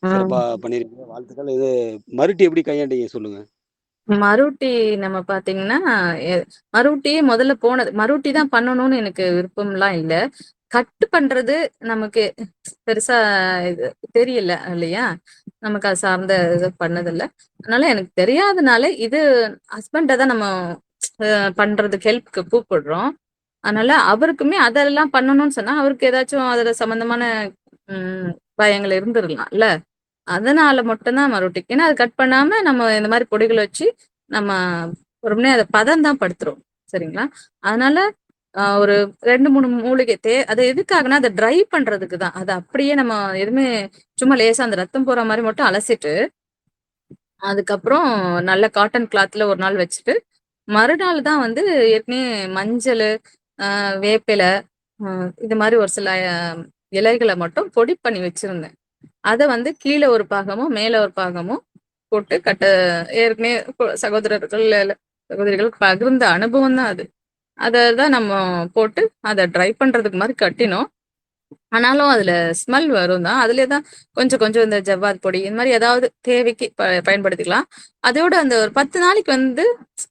Speaker 2: ம்.
Speaker 3: சிறப்பா பண்ணியிருக்கீங்க. வாழ்த்துக்கள். இது மருட்டி எப்படி கையாண்டீங்க சொல்லுங்க.
Speaker 2: மருட்டி நம்ம பார்த்தீங்கன்னா, எ மருட்டியே முதல்ல போனது. மருட்டி தான் பண்ணணும்னு எனக்கு விருப்பம்லாம் இல்ல. கட்டு பண்றது நமக்கு பெருசா இது தெரியல இல்லையா? நமக்கு அது சார்ந்த இது பண்ணதில்ல. அதனால எனக்கு தெரியாதனால இது ஹஸ்பண்ட தான் நம்ம பண்றதுக்கு ஹெல்ப்க்கு கூப்பிடுறோம். அதனால அவருக்குமே அதெல்லாம் பண்ணணும்னு சொன்னா, அவருக்கு ஏதாச்சும் அதுல சம்மந்தமான ம் பயங்கள் இருந்துரலாம்ல. அதனால மட்டும் தான் மரோட்டிக். ஏன்னா, அது கட் பண்ணாம நம்ம இந்த மாரி பொடிகள வச்சு, நம்ம பொறுமனே அத பதம் தான் படுத்துறோம். சரிங்களா? அதனால ஒரு 2, 3 மூலிகை அது எதுக்காகன்னா, அத ட்ரை பண்றதுக்கு தான். அத அப்படியே நம்ம எதுவுமே சும்மா லேசா அந்த ரத்தம் போற மாரி மட்டும் அலசிட்டு, அதுக்கப்புறம் நல்ல காட்டன் கிளாத்ல ஒரு நாள் வச்சுட்டு, மறுநாள் தான் வந்து ஏற்கனவே மஞ்சளு, வேப்பில, அ இது மாரி ஒரு சில இலைகள மட்டும் பொடி பண்ணி வச்சிருந்தேன். அத வந்து கீழ ஒரு பாகமும், மேல ஒரு பாகமும் போட்டு ஏற்கனவே சகோதரர்கள், இல்ல சகோதரிகள் பகிர்ந்த அனுபவம் தான் அது. அத தான் நம்ம போட்டு அத ட்ரை பண்றதுக்கு மாரி கட்டினோம். ஆனாலும் அதுல ஸ்மெல் வரும் தான். அதிலே தான் கொஞ்சம் கொஞ்சம் இந்த ஜவ்வாது பொடி, இந்த மாரி ஏதாவது தேவைக்கு பயன்படுத்திக்கலாம். அதோட அந்த ஒரு 10 நாளைக்கு வந்து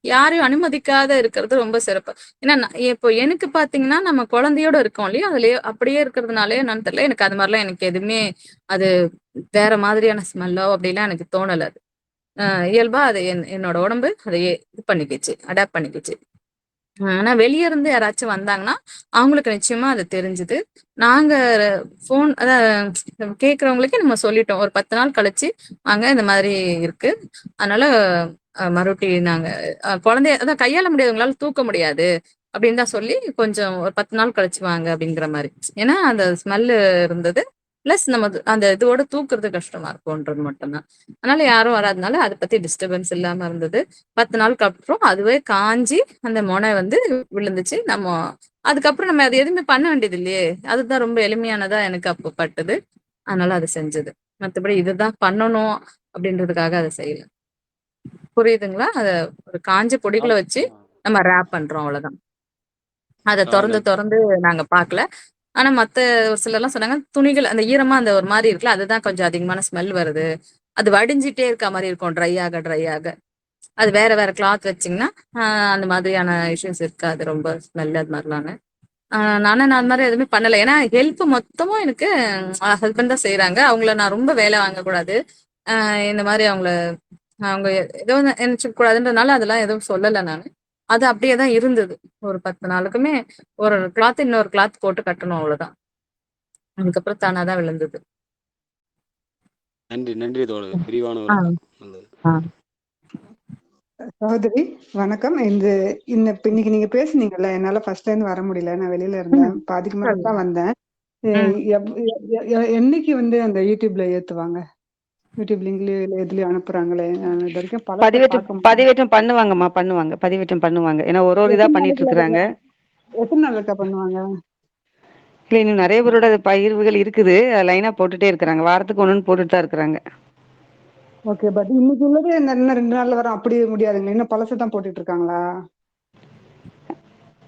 Speaker 2: யாரையும் அனுமதிக்காத இருக்கிறது ரொம்ப சிறப்பு. ஏன்னா, இப்போ எனக்கு பார்த்தீங்கன்னா, நம்ம குழந்தையோட இருக்கோம் இல்லையா? அதிலயே அப்படியே இருக்கிறதுனாலயோ என்னன்னு தெரியல. எனக்கு அது மாரிலாம் எனக்கு எதுவுமே அது வேற மாதிரியான ஸ்மெல்லோ அப்படிலாம் எனக்கு தோணல அது. அ இயல்பா அது என்னோட உடம்பு அதையே இது பண்ணிக்கிச்சு. அடாப்ட் பண்ணிக்கிச்சு. ஆனா வெளிய இருந்து யாராச்சும் வந்தாங்கன்னா, அவங்களுக்கு நிச்சயமா அது தெரிஞ்சுது. நாங்க ஃபோன் கேட்கிறவங்களுக்கே நம்ம சொல்லிட்டோம். ஒரு 10 நாள் கழிச்சு வாங்க இந்த மாதிரி இருக்கு. அதனால மறுபடி நாங்க குழந்தைய அதான் கையாள முடியாதவங்களால தூக்க முடியாது. அப்படின்னு தான் சொல்லி கொஞ்சம் ஒரு 10 நாள் கழிச்சு வாங்க அப்படிங்கிற மாரி. ஏன்னா அந்த ஸ்மெல்லு இருந்தது. பிளஸ் நம்ம அந்த இதோட தூக்குறது கஷ்டமா இருக்கும்ன்றது மட்டும் தான். அதனால யாரும் வராதனால அத பத்தி டிஸ்டர்பன்ஸ் இல்லாம இருந்தது. 10 நாளுக்கு அப்புறம் அதுவே காஞ்சு அந்த மொனை வந்து விழுந்துச்சு. அதுக்கப்புறம் நம்ம அது எதுவுமே பண்ண வேண்டியது இல்லையே! அதுதான் ரொம்ப எளிமையானதா எனக்கு அப்போ பட்டது. அதனால அத செஞ்சது. மத்தபடி இதுதான் பண்ணணும் அப்டின்றதுக்காக அத செய்யல. புரியுதுங்களா? ஒரு காஞ்ச பொடிகள
Speaker 3: ஆமா.
Speaker 2: வச்சு நம்ம ராப் பண்றோம் அவ்வளோதான். அத தொறந்து
Speaker 3: நன்றி.
Speaker 2: தொறந்து நாங்க பார்க்கல. ஆனா ஒரு சிலர்லாம் சொன்னாங்க, துணிகள் அந்த ஈரமா அந்த ஒரு மாரி இருக்குல்ல, அதுதான் கொஞ்சம் அதிகமான ஸ்மெல் வருது. அது வடிஞ்சிட்டே இருக்க மாரி இருக்கும். ட்ரை ஆக. அது வேற வேற கிளாத் வச்சீங்கன்னா, அ அந்த மாதிரியான இஷ்யூஸ் இருக்காது. ரொம்ப ஸ்மெல் அது மாரிலான்னு. ஆ நான் அந்த மாரி எதுவுமே பண்ணல. ஏன்னா ஹெல்ப் மொத்தமும் எனக்கு ஹஸ்பண்ட் தான் செய்றாங்க. அவங்கள நான் ரொம்ப வேலை வாங்கக்கூடாது. இந்த மாரி அவங்க ஏதோ நெனச்சுக்க கூடாதுன்றனால அதெல்லாம் எதுவும் சொல்லல நானு. அது அப்படியே தான் இருந்தது. ஒரு 10 நாளுக்குமே ஒரு கிளாத் இன்னொரு கிளாத் போட்டு கட்டணும் அவ்வளோதான். அதுக்கப்புறம் தானா தான் விழுந்தது.
Speaker 3: நன்றி தோழர். விரிவான
Speaker 2: ஆ,
Speaker 3: விளக்கம். நல்லது.
Speaker 2: ஆ.
Speaker 4: சகோதரி வணக்கம். இன்னைக்கு நீங்க பேசுனீங்கல்ல, என்னால ஃபர்ஸ்ட் டைம் வர முடியல. நான் வெளியில இருந்தேன். பாதிக்கு மேல
Speaker 2: சொல்லுங்க.
Speaker 4: தான் வந்தேன்.
Speaker 2: ம்.
Speaker 4: என்னைக்கு வந்து அந்த யூடியூப்ல ஏத்துவாங்க? யூடியூப் லிங்க்லயோ இல்ல எதுலயும் அனுப்புறாங்களே, நான் இது வரைக்கும் பழத்தை பார்க்க முடியல.
Speaker 1: பதிவேற்றம் பண்ணுவாங்கம்மா, பண்ணுவாங்க. பதிவேற்றம் பண்ணுவாங்க. ஏன்னா ஒரு இதா
Speaker 4: எத்தனை
Speaker 1: பண்ணிட்டு
Speaker 4: நாளைக்குள்ள
Speaker 1: இருக்கிறாங்க.
Speaker 4: எத்தனை நாளுக்கா பண்ணுவாங்க?
Speaker 1: இல்ல இன்னும் நிறைய பேரோட பகிர்வுகள் இருக்குது. லைனா போட்டுட்டே இருக்கிறாங்க. வாரத்துக்கு ஒண்ணுன்னு போட்டுட்டு தான் இருக்கிறாங்க.
Speaker 4: ஓகே, பட் இன்னைக்கு உள்ளது இன்னும் 2 நாள்ல வரும் அப்படி முடியாதுங்களா? இன்னும் பழசு தான் போட்டுட்டு இருக்காங்களா?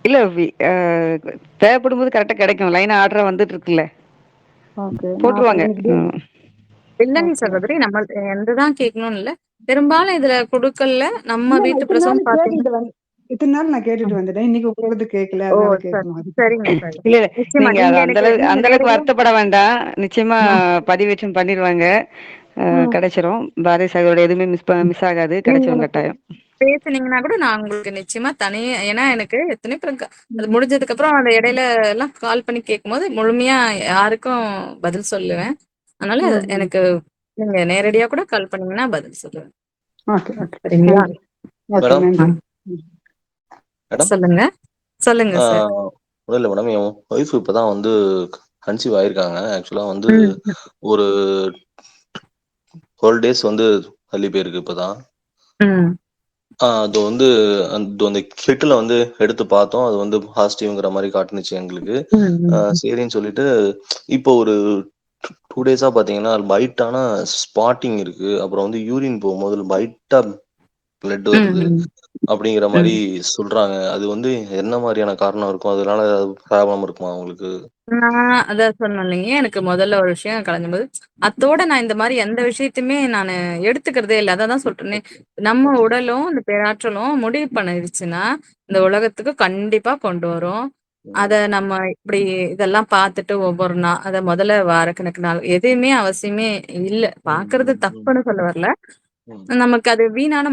Speaker 1: இல்ல தேவைப்படும் போது கரெக்டா கிடைக்கும். லைனா ஆர்டரா வந்துட்டு இருக்குல்ல,
Speaker 4: ஓகே, நான் அப்ப
Speaker 1: போட்டுருவாங்க.
Speaker 4: இன்னைக்கு
Speaker 2: இல்லைங்க
Speaker 4: ஓகே.
Speaker 2: சகோதரி. நம்ம எந்ததான் கேட்கணும்னு இல்ல. பெரும்பாலும் இதுல குடுக்கல்ல நம்ம
Speaker 4: இல்ல, நான்
Speaker 2: வீட்டு
Speaker 4: இத்தனை
Speaker 2: பிரசவம்
Speaker 4: நாள்
Speaker 2: பாத்தீங்கன்னா
Speaker 4: கேட்டுட்டு வந்து இத்தனை நாள் நான் கேட்டுட்டு வந்துட்டேன். இன்னைக்கு உங்களோடது கேட்கல,
Speaker 2: ஓ!
Speaker 4: அதனால
Speaker 2: சரி.
Speaker 4: கேட்கணும்.
Speaker 2: சரிங்க சரி.
Speaker 1: இல்ல இல்ல,
Speaker 2: நிச்சயமா.
Speaker 1: நீங்க அது
Speaker 2: நீங்க
Speaker 1: அந்த
Speaker 2: எனக்கு
Speaker 1: அளவுக்கு
Speaker 2: நீங்க
Speaker 1: அந்த அளவுக்கு
Speaker 2: நேரடியா
Speaker 1: வருத்தப்பட வேண்டாம். நிச்சயமா
Speaker 2: ம்,
Speaker 1: பதிவேற்றம் பண்ணிடுவாங்க.
Speaker 2: ம்,
Speaker 1: கிடைச்சிரும். பாரதி சாகரோட எதுவுமே மிஸ் ஆகாது.
Speaker 2: நீங்க
Speaker 1: கிடைச்சிரும்
Speaker 2: எனக்கு
Speaker 1: கட்டாயம்.
Speaker 2: பேசுனீங்கன்னா கூட நான் உங்களுக்கு நிச்சயமா தனியா ஏன்னா எனக்கு எத்தனை பேருக்கு அது
Speaker 4: ம்.
Speaker 2: முடிஞ்சதுக்கு அப்புறம் அந்த இடையில எல்லாம் கால் பண்ணி கேட்கும்போது முழுமையா யாருக்கும் பதில் சொல்லுவேன். அதனால
Speaker 4: ம்.
Speaker 2: எனக்கு நீங்க நேரடியா கூட கால் பண்ணீங்கன்னா பதில் சொல்லுவேன்.
Speaker 4: Okay, okay.
Speaker 2: சரிங்களா?
Speaker 4: நன்றி. ஓகே,
Speaker 5: மேடம்
Speaker 2: ஆ,
Speaker 4: நன்றி. ம்.
Speaker 5: மேடம்
Speaker 2: சொல்லுங்க. சொல்லுங்க சார்.
Speaker 5: ஒன்றும் இல்லை மேடம், என் ஒய்ஃப் இப்போ தான் வந்து கன்சீவ் ஆயிருக்காங்க. ஆக்சுவலாக வந்து
Speaker 2: ம்,
Speaker 5: ஒரு 12 டேஸ் வந்து தள்ளி போயிருக்கு இப்போ தான்.
Speaker 2: ம்,
Speaker 5: அது வந்து அந்த கிட்டில் வந்து எடுத்து பார்த்தோம். அது வந்து பாசிட்டிவ்ங்கிற மாதிரி காட்டுனுச்சு எங்களுக்கு.
Speaker 2: ம், ம்,
Speaker 5: சரின்னு சொல்லிட்டு இப்போ ஒரு 2 டேஸாக பார்த்தீங்கன்னா பைட்டான ஸ்பாட்டிங் இருக்கு. அப்புறம் வந்து யூரின் போகும்போது பைட்டா பிளட் வருது
Speaker 2: ம்,
Speaker 5: அப்படிங்கிற
Speaker 2: ம்.
Speaker 5: மாதிரி சொல்றாங்க. அது வந்து என்ன மாதிரியான காரணம் இருக்கும்? அதனால ப்ராப்ளம் இருக்குமா உங்களுக்கு?
Speaker 2: நான் அதான் சொன்னேன் இல்லைங்க. எனக்கு முதல்ல ஒரு விஷயம் கலங்கும்போது, அத்தோட நான் இந்த மாரி எந்த விஷயத்தையுமே நானு எடுத்துக்கிறதே இல்ல. அததான் சொல்றேனே,
Speaker 5: ஓகே,
Speaker 2: நம்ம
Speaker 5: ஓகே.
Speaker 2: உடலும், இந்த பேராற்றலும் முடிவு பண்ணிருச்சுன்னா, இந்த உலகத்துக்கு கண்டிப்பா கொண்டு வரும். அத
Speaker 5: ம்,
Speaker 2: நம்ம இப்படி இதெல்லாம் பார்த்துட்டு ஒவ்வொரு அத முதல்ல வாரக்கணக்கு நாள் எதையுமே அவசியமே இல்ல.
Speaker 5: ம்,
Speaker 2: பார்க்கறது
Speaker 5: ம், ம்,
Speaker 2: தப்புன்னு சொல்ல வரல.
Speaker 5: ம்.
Speaker 2: நமக்கு அது வீணான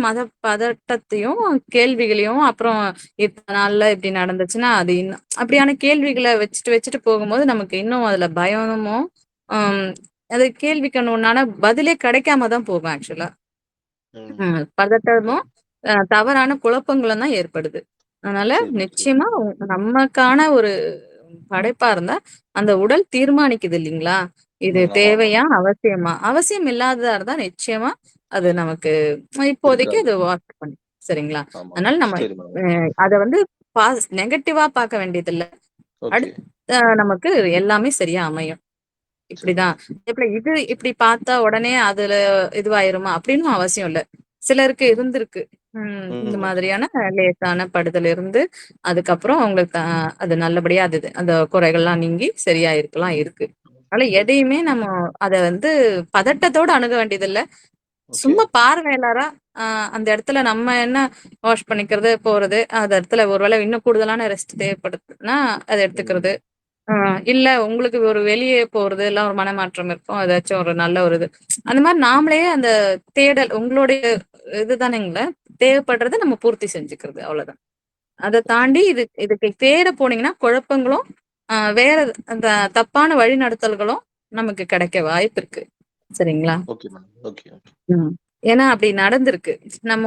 Speaker 2: பதட்டத்தையும், கேள்விகளையும், அப்புறம் இத்தன நாள்ல இப்படி நடந்துச்சுன்னா, அது இன்னும் அப்படியான கேள்விகள வச்சுட்டு வச்சுட்டு போகும்போது, நமக்கு இன்னும் அதுல பயமும், ம் அது கேள்விக்கான உண்டான பதிலே கிடைக்காம தான் போகும் ஆக்சுவலா.
Speaker 5: ம்.
Speaker 2: பதட்டமும், தவறான குழப்பங்களும் தான் ஏற்படுது. அதனால
Speaker 5: சரி, சரி.
Speaker 2: நிச்சயமா நமக்கான ஒரு படைப்பா இருந்தா, அந்த உடல் தீர்மானிக்குது இல்லீங்களா? இது
Speaker 5: ஆமா, ஆமா.
Speaker 2: தேவையா? அவசியமா? அவசியம் இல்லாததா இருந்தா நிச்சயமா அது நமக்கு இப்போதைக்கு
Speaker 5: இருக்காது.
Speaker 2: அது ஒர்க் பண்ணும். சரிங்களா?
Speaker 5: ஆமா.
Speaker 2: அதனால நம்ம
Speaker 5: சரி மேடம்.
Speaker 2: அத வந்து நெகட்டிவா பார்க்க வேண்டியதில்ல.
Speaker 5: ஓகே.
Speaker 2: நமக்கு எல்லாமே சரியா அமையும்.
Speaker 5: சரி
Speaker 2: இப்படிதான்.
Speaker 5: மேடம்.
Speaker 2: இது இப்படி பார்த்தா உடனே அதுல இதுவாயிருமா? அப்படின்னும் அவசியம் இல்ல. சிலருக்கு
Speaker 5: ம்.
Speaker 2: இருந்திருக்கு. இந்த
Speaker 5: ம்.
Speaker 2: மாதிரியான லேசான படுதல் இருந்து, அதுக்கப்புறம் அவங்களுக்கு அது நல்லபடியா அந்த குறைகள்லாம் நீங்கி சரியாயிருக்கலாம் இருக்கு. அதனால
Speaker 5: ஓகே.
Speaker 2: எதையுமே நம்ம அத வந்து பதட்டத்தோட அணுக வேண்டியதில்ல.
Speaker 5: ஓகே.
Speaker 2: சும்மா பார்வையாளரா, அ அந்த இடத்துல நம்ம என்ன வாஷ் பண்ணிக்கிறது, போறது, அந்த இடத்துல ஒரு வேளை இன்னும் கூடுதலான ரெஸ்ட் தேவைப்படுதுன்னா, அத எடுத்துக்கிறது.
Speaker 5: ம்.
Speaker 2: ஆ இல்ல உங்களுக்கு ஒரு வெளியே போறது, எல்லாம் ஒரு மனமாற்றம் இருக்கும். ஏதாச்சும் ஒரு நல்ல ஒரு இது. அந்த மாரி நாமளே அந்த தேடல் உங்களுடைய இதுதானேங்கள, தேவைப்படுறத நம்ம பூர்த்தி செஞ்சுக்கிறது. அவ்வளோதான். அத
Speaker 5: ஓகே.
Speaker 2: தாண்டி இதுக்கு தேட போனீங்கன்னா, குழப்பங்களும், வேற அந்த தப்பான வழிநடத்தல்களும் நமக்கு கிடைக்க வாய்ப்பு இருக்கு. சரிங்களா?
Speaker 5: Okay madam. Okay, okay.
Speaker 2: ம். ஏன்னா அப்படி நடந்திருக்கு. நம்ம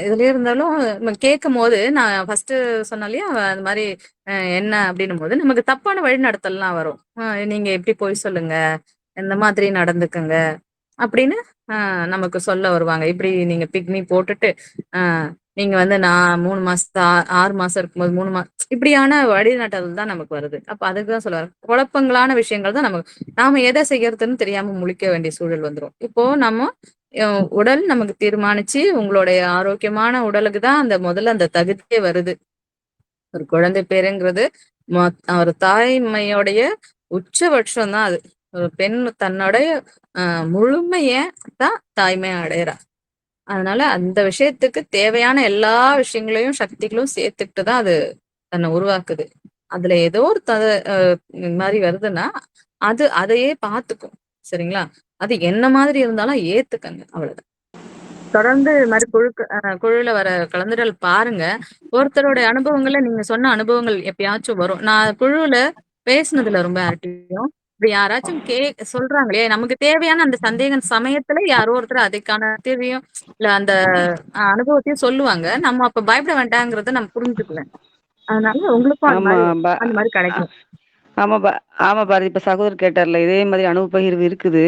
Speaker 2: இதுலயே இருந்தாலும் நம்ம கேட்கும்போது, நான் ஃபர்ஸ்ட்டு சொன்னேன் இல்லையா? அந்த மாரி என்ன அப்படின்னும்போது, நமக்கு தப்பான வழிநடத்தல்லாம் வரும். நீங்க இப்படி பொய் சொல்லுங்க. இந்த மாதிரி நடந்துக்கங்க. அப்படின்னு அ நமக்கு சொல்ல வருவாங்க. இப்படி நீங்க பிக்மி போட்டுட்டு, அ நீங்க வந்து நான் 3 மாசத்து 6 மாசம் இருக்கும்போது 3 இப்படியான வழிநடத்தல் தான் நமக்கு வருது. அப்ப அதுக்கு தான் சொல்ல வரேன். குழப்பங்களான விஷயங்கள் தான் நாம எத செய்யறதுன்னு தெரியாம முழிக்க வேண்டிய சூழல் வந்துரும். இப்போ நம்ம அ உடல் நமக்கு தீர்மானிச்சு, உங்களுடைய ஆரோக்கியமான உடலுக்கு தான் முதல்ல அந்த தகுதியே வருது. ஒரு குழந்தை பேறுங்கிறது ஒரு தாய்மையோடைய உச்சபட்சம் தான் அது. ஒரு பெண் தன்னுடைய அ முழுமைய தான் தாய்மை அடையறா. அதனால அந்த விஷயத்துக்கு தேவையான எல்லா விஷயங்களையும், சக்திகளும் சேர்த்துக்கிட்டு தான் அது தன்னை உருவாக்குது. அதுல ஏதோ ஒரு இந்த மாரி வருதுன்னா, அதையே பார்த்துக்கும். சரிங்களா? அது என்ன மாதிரி இருந்தாலும் ஏத்துக்கங்க. அவ்வளவுதான். தொடர்ந்து இது மாரி குழுல வர கலந்துரையாடல் பாருங்க. ஒருத்தருடைய அனுபவங்கள நீங்க சொன்ன அனுபவங்கள் எப்பயாச்சும் வரும். நான் குழுவுல பேசினதுல ரொம்ப ஆக்டிவ். இப்படி யாராச்சும் சொல்றாங்களே, நமக்கு தேவையான அந்த சந்தேகம் சமயத்துல யாரோ ஒருத்தர் அதுக்கான தேவையும், இல்ல அந்த அனுபவத்தையும் சொல்லுவாங்க. நம்ம அப்ப பயப்பட வேண்டாங்கிறத நம்ம புரிஞ்சுக்குவேன். அதனால உங்களுக்கும் அது
Speaker 1: ஆமா.
Speaker 2: மாரி
Speaker 1: ப
Speaker 2: அந்த மாரி
Speaker 1: அ
Speaker 2: கிடைக்கும்.
Speaker 1: ஆமா ஆமா பாரதி. இப்ப சகோதரர் கேட்டார்ல, இதே மாதிரி அனுபவ பகிர்வு இருக்குது.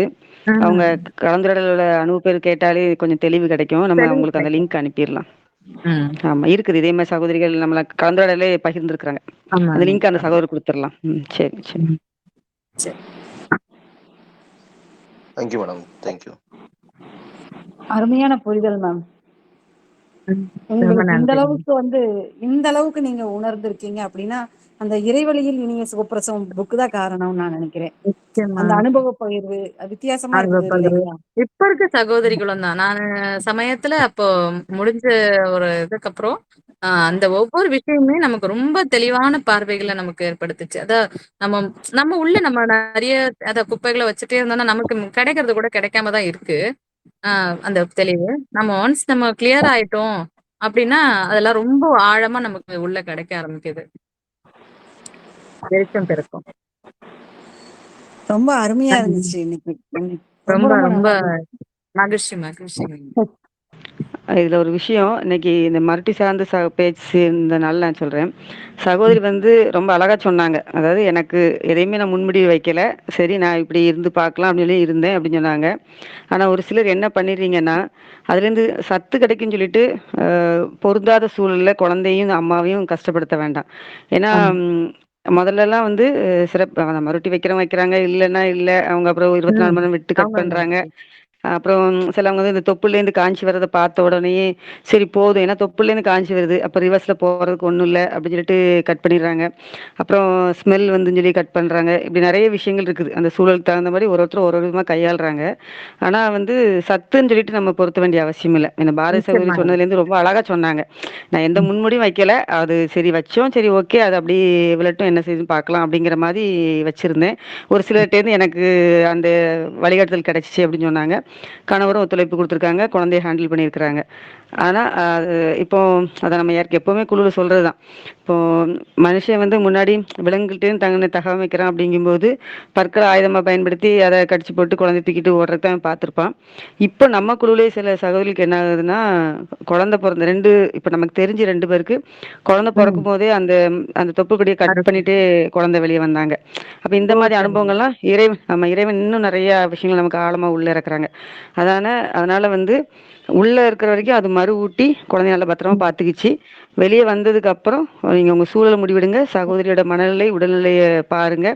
Speaker 1: அவங்க
Speaker 2: ம்.
Speaker 1: கலந்துரையாடலோட அனுபவ பகிர்வு கேட்டாலே கொஞ்சம் தெளிவு கிடைக்கும். நம்ம
Speaker 2: தெளிவு
Speaker 1: உங்களுக்கு அந்த
Speaker 2: கிடைக்கும்.
Speaker 1: லிங்க் அனுப்பிறலாம்.
Speaker 2: ம்.
Speaker 1: ஆமா இருக்குது. இதே மாரி சகோதரிகள் நம்மள கலந்துரையாடலே பகிர்ந்துருக்காங்க. அந்த
Speaker 2: ஆமாங்க.
Speaker 1: லிங்க் அந்த சகோதரருக்கு குடுத்துறலாம். சரி, சரி.
Speaker 2: ம். சரி.
Speaker 5: Thank you madam. தேங்க்யூ.
Speaker 6: அருமையான புரிதல் மேம்.
Speaker 2: ம். ரொம்ப
Speaker 6: உங்களுக்கு
Speaker 2: நன்றிங்க.
Speaker 6: இந்த அளவுக்கு நீங்க உணர்ந்திருக்கீங்க அப்படின்னா, அந்த இறைவழியில் இனிய சுகப்பிரசவம் புக் தான் காரணம்னு நான் நினைக்கிறேன்.
Speaker 2: நிச்சயமா.
Speaker 6: அந்த அனுபவ பகிர்வு வித்தியாசமா
Speaker 2: அனுபவ
Speaker 6: இருக்குது
Speaker 2: பகிர்வு.
Speaker 6: இல்லைங்களா?
Speaker 2: இப்ப இருக்க சகோதரிகளும் தான். நானு சமயத்துல அப்போ முடிஞ்ச ஒரு இதுக்கப்புறம், அந்த ஒவ்வொரு விஷயமுமே நமக்கு ரொம்ப தெளிவான பார்வைகள நமக்கு ஏற்படுத்துச்சு. நம்ம நம்ம உள்ள நம்ம நெறைய குப்பைகள வச்சுட்டே இருந்தோம்னா, நமக்கு கிடைக்கிறது கூட கிடைக்காம தான் இருக்கு. அ அந்த தெளிவு. நம்ம கிளியர் ஆயிட்டோம் அப்டின்னா, அதெல்லாம் ரொம்ப ஆழமா நமக்கு உள்ள கிடைக்க ஆரம்பிக்குது. வெளிச்சம் பிறக்கும்.
Speaker 6: ரொம்ப அருமையா
Speaker 2: ம்.
Speaker 6: இருந்துச்சு இன்னைக்கு. ரொம்ப
Speaker 2: ரொம்ப
Speaker 6: ரொம்ப
Speaker 2: ரொம்ப
Speaker 6: நல்லா இருந்துச்சு.
Speaker 2: மகிழ்ச்சிங்க.
Speaker 1: இதுல ஒரு விஷயம், இன்னைக்கு இந்த மருட்டி சார்ந்த பேச்சு இருந்தனால நான் சொல்றேன். சகோதரி வந்து ரொம்ப அழகா சொன்னாங்க. அதாவது எனக்கு எதையுமே நான் முன்முடிவு வைக்கல. சரி நான் இப்படி இருந்து பார்க்கலாம் அப்படின்னு சொல்லி இருந்தேன் அப்படின்னு சொன்னாங்க. ஆனா ஒரு சிலர் என்ன பண்ணிடுறீங்கன்னா, அதுலேருந்து சத்து கிடைக்குன்னு சொல்லிட்டு, பொருந்தாத சூழல்ல குழந்தையும், அம்மாவையும் கஷ்டப்படுத்த வேண்டாம். ஏன்னா,
Speaker 2: ஆமா.
Speaker 1: முதல்லலாம் வந்து அந்த மறுட்டி வைக்கிறாங்க, இல்லன்னா இல்ல. அவங்க அப்புறம் 24
Speaker 2: ம்.
Speaker 1: மணி நேரம் விட்டு கட்
Speaker 2: ஆமாங்க.
Speaker 1: பண்றாங்க. அப்புறம் சிலவங்க வந்து இந்த தொப்புலேருந்து காய்ச்சி வரத பார்த்த உடனேயே, சரி போதும். ஏன்னா தொப்புலேருந்து காய்ச்சி வருது. அப்ப ரிவர்ஸ்ல போறதுக்கு ஒண்ணும் இல்ல அப்படின்னு சொல்லிட்டு கட் பண்ணிடுறாங்க. அப்புறம் ஸ்மெல் வந்துன்னு சொல்லி கட் பண்றாங்க. இப்படி நெறைய விஷயங்கள் இருக்குது. அந்த சூழலுக்கு தகுந்த மாரி ஒருத்தர் ஒரு விதமா கையாளுறாங்க. ஆனா வந்து சத்துன்னு சொல்லிட்டு நம்ம பொருத்த வேண்டிய அவசியம் இல்ல. இந்த பாரதி சகோதரி
Speaker 2: நிச்சயமாங்க.
Speaker 1: சொன்னதுலேருந்து ரொம்ப அழகா சொன்னாங்க. நான் எந்த
Speaker 2: ம்.
Speaker 1: முன்முடிவும் வைக்கல. அது சரி வச்சோம். சரி ஓகே. அது அப்படியே விழட்டும் என்ன செய்யுதுன்னு பார்க்கலாம் அப்படிங்கிற மாரி வச்சிருந்தேன். ஒரு சிலர்ட்டேருந்து எனக்கு அந்த வழிகாட்டுதல் கிடைச்சுச்சு அப்படின்னு சொன்னாங்க. கணவரும் ஒத்துழைப்பு குடுத்துருக்காங்க. குழந்தைய ஹேண்டில் பண்ணியிருக்கிறாங்க. ஆனா, அது இப்போ அத நம்ம எப்பவுமே குழுவுல சொல்றது தான். இப்போ மனுஷன் வந்து முன்னாடி விலங்குகள்ட்டேருந்து தன்னை தகவமைக்கிறான் அப்படிங்கும்போது, பற்கள ஆயுதமா பயன்படுத்தி அத கடிச்சு போட்டு குழந்தைய தூக்கிட்டு ஓடுறத தான் பார்த்துருப்பான். இப்போ நம்ம குழுவிலேயே சில சகோதரிகளுக்கு என்ன ஆகுதுன்னா, குழந்தை பொறந்த 2 இப்ப நமக்கு தெரிஞ்சு 2 பேருக்கு குழந்தை
Speaker 2: ம்.
Speaker 1: பொறக்கும்போதே அந்த அந்த தொப்புள் கொடிய கட்
Speaker 2: மறுப்பு.
Speaker 1: பண்ணிட்டு குழந்தை வெளிய வந்தாங்க. அப்ப இந்த
Speaker 2: ஓ!
Speaker 1: மாரி
Speaker 2: சரிங்க.
Speaker 1: அனுபவங்கள்லாம் இறைவன் இன்னும் நெறைய விஷயங்கள் நமக்கு ஆழமா உள்ள இறக்குறாங்க. அதனால வந்து உள்ள இருக்கிற வரைக்கும் அது ஊட்டி குழந்தைய நல்லா பத்திரமா
Speaker 2: ம்.
Speaker 1: பார்த்துக்கிச்சு. வெளிய வந்ததுக்கு அப்புறம் நீங்க உங்க சூழல முடிவெடுங்க. சகோதரியோட மனநிலை, உடல்நிலைய பாருங்க.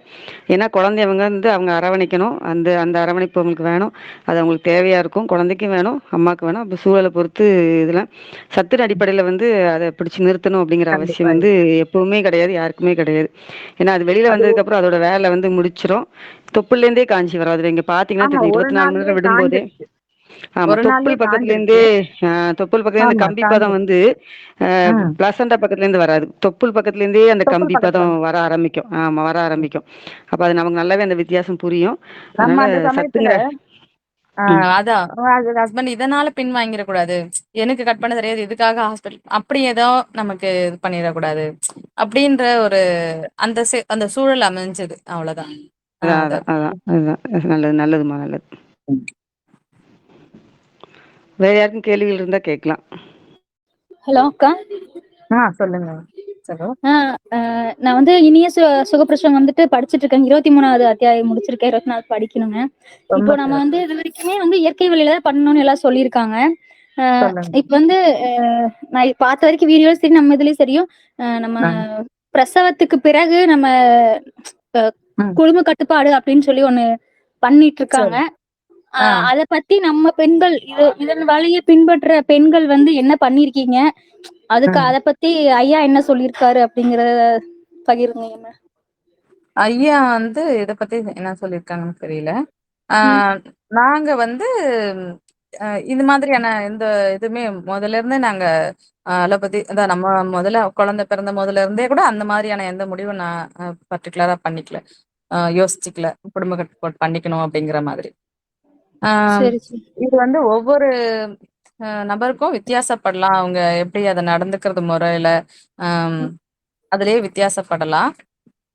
Speaker 1: ஏன்னா குழந்தையவங்க வந்து அவங்க அரவணைக்கணும். அந்த அந்த அரவணைப்பு அவங்களுக்கு வேணும். அது அவங்களுக்கு தேவையா இருக்கும். குழந்தைக்கும் வேணும், அம்மாவுக்கு வேணும். அப்ப சூழல பொறுத்து இதெல்லாம் சத்தின் அடிப்படையில வந்து அத பிடிச்சு நிறுத்தணும் அப்படிங்கிற
Speaker 2: கண்டிப்பா
Speaker 1: அவசியம் வந்து
Speaker 2: இல்ல.
Speaker 1: எப்பவுமே கிடையாது. யாருக்குமே கிடையாது. ஏன்னா அது வெளியில
Speaker 2: அது
Speaker 1: வந்ததுக்கு அப்புறம் அதோட வேலை வந்து முடிச்சிரும். தொப்புள்லேருந்தே காய்ஞ்சி வரும். அதுல நீங்க பார்த்தீங்கன்னா
Speaker 2: ஆமா.
Speaker 1: தெரியும்.
Speaker 2: ஒரு
Speaker 1: 24 மணி
Speaker 2: நாள்லயே
Speaker 1: நேரம் விடும்போதே
Speaker 2: காய்ஞ்சிருச்சு.
Speaker 1: ஆமா.
Speaker 2: ஒரு நாள்லயே
Speaker 1: தொப்புள்
Speaker 2: காய்ஞ்சிருச்சு.
Speaker 1: பக்கத்துலேருந்து அந்த
Speaker 2: ஆமா.
Speaker 1: கம்பி பதம்
Speaker 2: காய்ஞ்சிருச்சு.
Speaker 1: வந்து
Speaker 2: ம்.
Speaker 1: பிளசண்டா பக்கத்துலேருந்து வராது. தொப்புள் பக்கத்துலேருந்தே அந்த
Speaker 2: தொப்புள்
Speaker 1: கம்பி
Speaker 2: பக்கத்துல
Speaker 1: பதம்
Speaker 2: இருந்து.
Speaker 1: வர ஆரம்பிக்கும். ஆமா வர ஆரம்பிக்கும். அப்ப அது நமக்கு நல்லாவே அந்த வித்தியாசம் புரியும்.
Speaker 2: நம்ம
Speaker 1: அதனால
Speaker 2: அந்த சமயத்துல
Speaker 1: சத்துங்கிற ம்.
Speaker 2: அதான் ஹஸ்பண்ட் இதனால பின் வாங்கிடக் கூடாது. எனக்கு கட் பண்ண தெரியாது. இதுக்காக ஹாஸ்பிட்டல் அப்படி ஏதோ நமக்கு இது பண்ணிறக்கூடாது. அப்படின்ற ஒரு அந்த சூழல் அமைஞ்சது. அவ்வளோதான்.
Speaker 1: அதான்,
Speaker 2: அத
Speaker 1: அதான், அதான், அதுதான். நல்லது, நல்லதும்மா நல்லது.
Speaker 2: ம்.
Speaker 1: வேற யாருக்கும் கேள்விகள் இருந்தா கேட்கலாம்.
Speaker 7: ஹலோ அக்கா.
Speaker 2: சொல்லுங்க. சகோ.
Speaker 7: ஆ, நான் வந்து இனிய சுகப்பிரசவம் வந்துட்டு படிச்சுட்டு இருக்கேன். 23வது அத்தியாயம் முடிச்சிருக்கேன். 24 படிக்கணுங்க.
Speaker 2: ரொம்ப
Speaker 7: இப்போ நம்ம
Speaker 2: சிறப்பு.
Speaker 7: வந்து இது வரைக்குமே வந்து இயற்கை வழியில தான் பண்ணணும்னு எல்லாம் சொல்லியிருக்காங்க. ஆ,
Speaker 2: சொல்லுங்க.
Speaker 7: இப்ப வந்து நான் பார்த்த வரைக்கும் வீடியோஸ் சரி நம்ம இதுலயும் சரியும் நம்ம
Speaker 2: ஆ.
Speaker 7: பிரசவத்துக்கு பிறகு நம்ம அ,
Speaker 2: ம்.
Speaker 7: குடும்ப கட்டுப்பாடு அப்படின்னு சொல்லி ஒண்ணு பண்ணிட்டு இருக்காங்க.
Speaker 2: சரி. ஆ.
Speaker 7: அத பத்தி நம்ம பெண்கள் இதன் வழிய பின்பற்ற பெண்கள் வந்து என்ன பண்ணிருக்கீங்க?
Speaker 2: ம்.
Speaker 7: அத பத்தி ஐயா என்ன சொல்லியிருக்காரு அப்படிங்கறத பகிருங்க.
Speaker 2: ஐயா வந்து இத பத்தி என்ன சொல்லியிருக்காங்கன்னு தெரியல. ஆ
Speaker 7: ம்.
Speaker 2: நாங்க வந்து இது மாதிரியான எந்த இதுவுமே முதல்ல இருந்தே நாங்க அலோபதி அதான் நம்ம முதல்ல குழந்தை பிறந்த முதல்ல இருந்தே கூட அந்த மாதிரியான எந்த முடிவும் நான் பர்ட்டிகுலரா பண்ணிக்கல. யோசிச்சுக்கல. குடும்ப கட்டுப்பாடு பண்ணிக்கணும் அப்படிங்கிற மாதிரி. ஆ
Speaker 7: சரி, சரி.
Speaker 2: இது வந்து ஒவ்வொரு நபருக்கும் வித்தியாசப்படலாம். அவங்க எப்படி அத நடந்துக்கிறது முறையில, அம்
Speaker 7: ம்.
Speaker 2: அதிலேயே வித்தியாசப்படலாம்.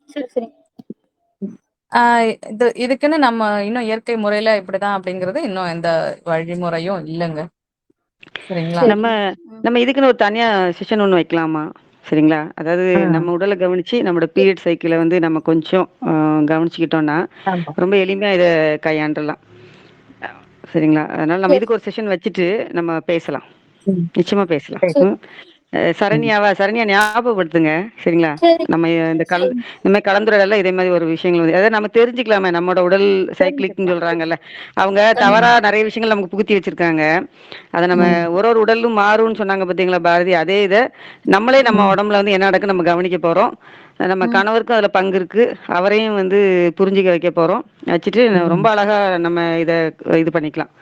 Speaker 7: சரி, சரி.
Speaker 2: இதுக்குன்னு நம்ம இன்னும் இயற்கை முறையில இப்படிதான் அப்படிங்கிறது இன்னும் எந்த வழிமுறையும் இல்லைங்க. சரிங்களா?
Speaker 7: சரி.
Speaker 1: நம்ம நம்ம இதுக்குன்னு ஒரு தனியா செஷன் ஒண்ணு வைக்கலாமா? சரிங்களா? அதாவது நம்ம உடல கவனிச்சு, நம்மோட பீரியட் சைக்கிள வந்து நம்ம கொஞ்சம் கவனிச்சுக்கிட்டோம்னா,
Speaker 2: ஆமா.
Speaker 1: ரொம்ப எளிமையா இத கையாண்டுறலாம். சரிங்களா? அதனால நம்ம இதுக்கு ஒரு செஷன் வச்சுட்டு நம்ம பேசலாம்.
Speaker 2: ம்.
Speaker 1: நிச்சயமா பேசலாம்.
Speaker 2: சரி.
Speaker 1: ம். சரண்யா ஞாபகப்படுத்துங்க. சரிங்களா?
Speaker 7: சரி.
Speaker 1: நம்ம இந்த மாரி கலந்துரையாடல்ல இதே மாரி ஒரு விஷயங்கள் வந்து அதாவது நம்ம தெரிஞ்சுக்கலாமே நம்மோட உடல் சைக்கிளிக்ன்னு சொல்றாங்கல்ல. அவங்க தவறா நெறைய விஷயங்கள் நமக்கு புகுத்தி வச்சிருக்காங்க. அத நம்ம ஒரு உடலும் மாறும்னு சொன்னாங்க பார்த்தீங்களா பாரதி? அதே இத நம்மளே நம்ம உடம்புல வந்து என்ன நடக்குன்னு நம்ம கவனிக்க போறோம். நம்ம கணவருக்கும் அதுல பங்கு இருக்கு. அவரையும் வந்து புரிஞ்சுக்க வைக்க போறோம். வச்சுட்டு ரொம்ப அழகா நம்ம இது பண்ணிக்கலாம்.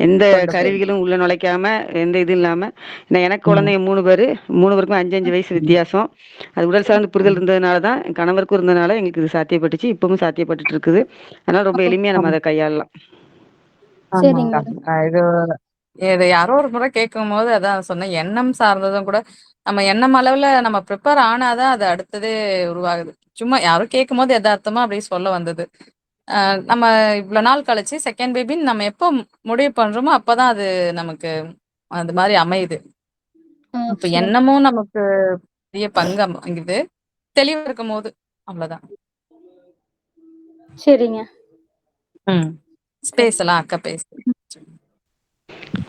Speaker 1: எந்த கருவிகளும் உள்ள நுழைக்காம, எந்த இது இல்லாம எனக்கு குழந்தைங்க 3 பேரு. 3 பேருக்கும் 5, 5 வயசு வித்தியாசம். அது உடல் சார்ந்த புரிதல் இருந்ததுனால தான் என் கணவருக்கும் இருந்ததுனால எங்களுக்கு இது சாத்தியப்பட்டுச்சு. இப்பவும் சாத்தியப்பட்டுட்டு இருக்குது. அதனால ரொம்ப எளிமையா நம்ம அத கையாளலாம்.
Speaker 7: சரிங்க
Speaker 2: ஆமாங்க.
Speaker 7: மேடம்.
Speaker 2: இது இத யாரோ ஒரு முறை கேட்கும்போது அதான் சொன்னேன். எண்ணம் சார்ந்ததும் கூட நம்ம எண்ணம் அளவுல நம்ம ப்ரிப்பேர் ஆனா தான் அது அடுத்ததே உருவாகுது. சும்மா யாரோ கேட்கும்போது எதார்த்தமா அப்படியே சொல்ல வந்தது. நம்ம இவ்வளோ நாள் கழிச்சு செகண்ட் பேபின்னு நம்ம எப்போ முடிவு பண்றோமோ, அப்பதான் அது நமக்கு அது மாரி அமையுது. இப்ப
Speaker 7: சரி.
Speaker 2: எண்ணமும் நமக்கு பெரிய பங்கு வகிக்குது. தெளிவா இருக்கும்போது. அவ்வளோதான்.
Speaker 7: சரிங்க.
Speaker 2: ம். பேசலாம். அக்கா பேசலாம்.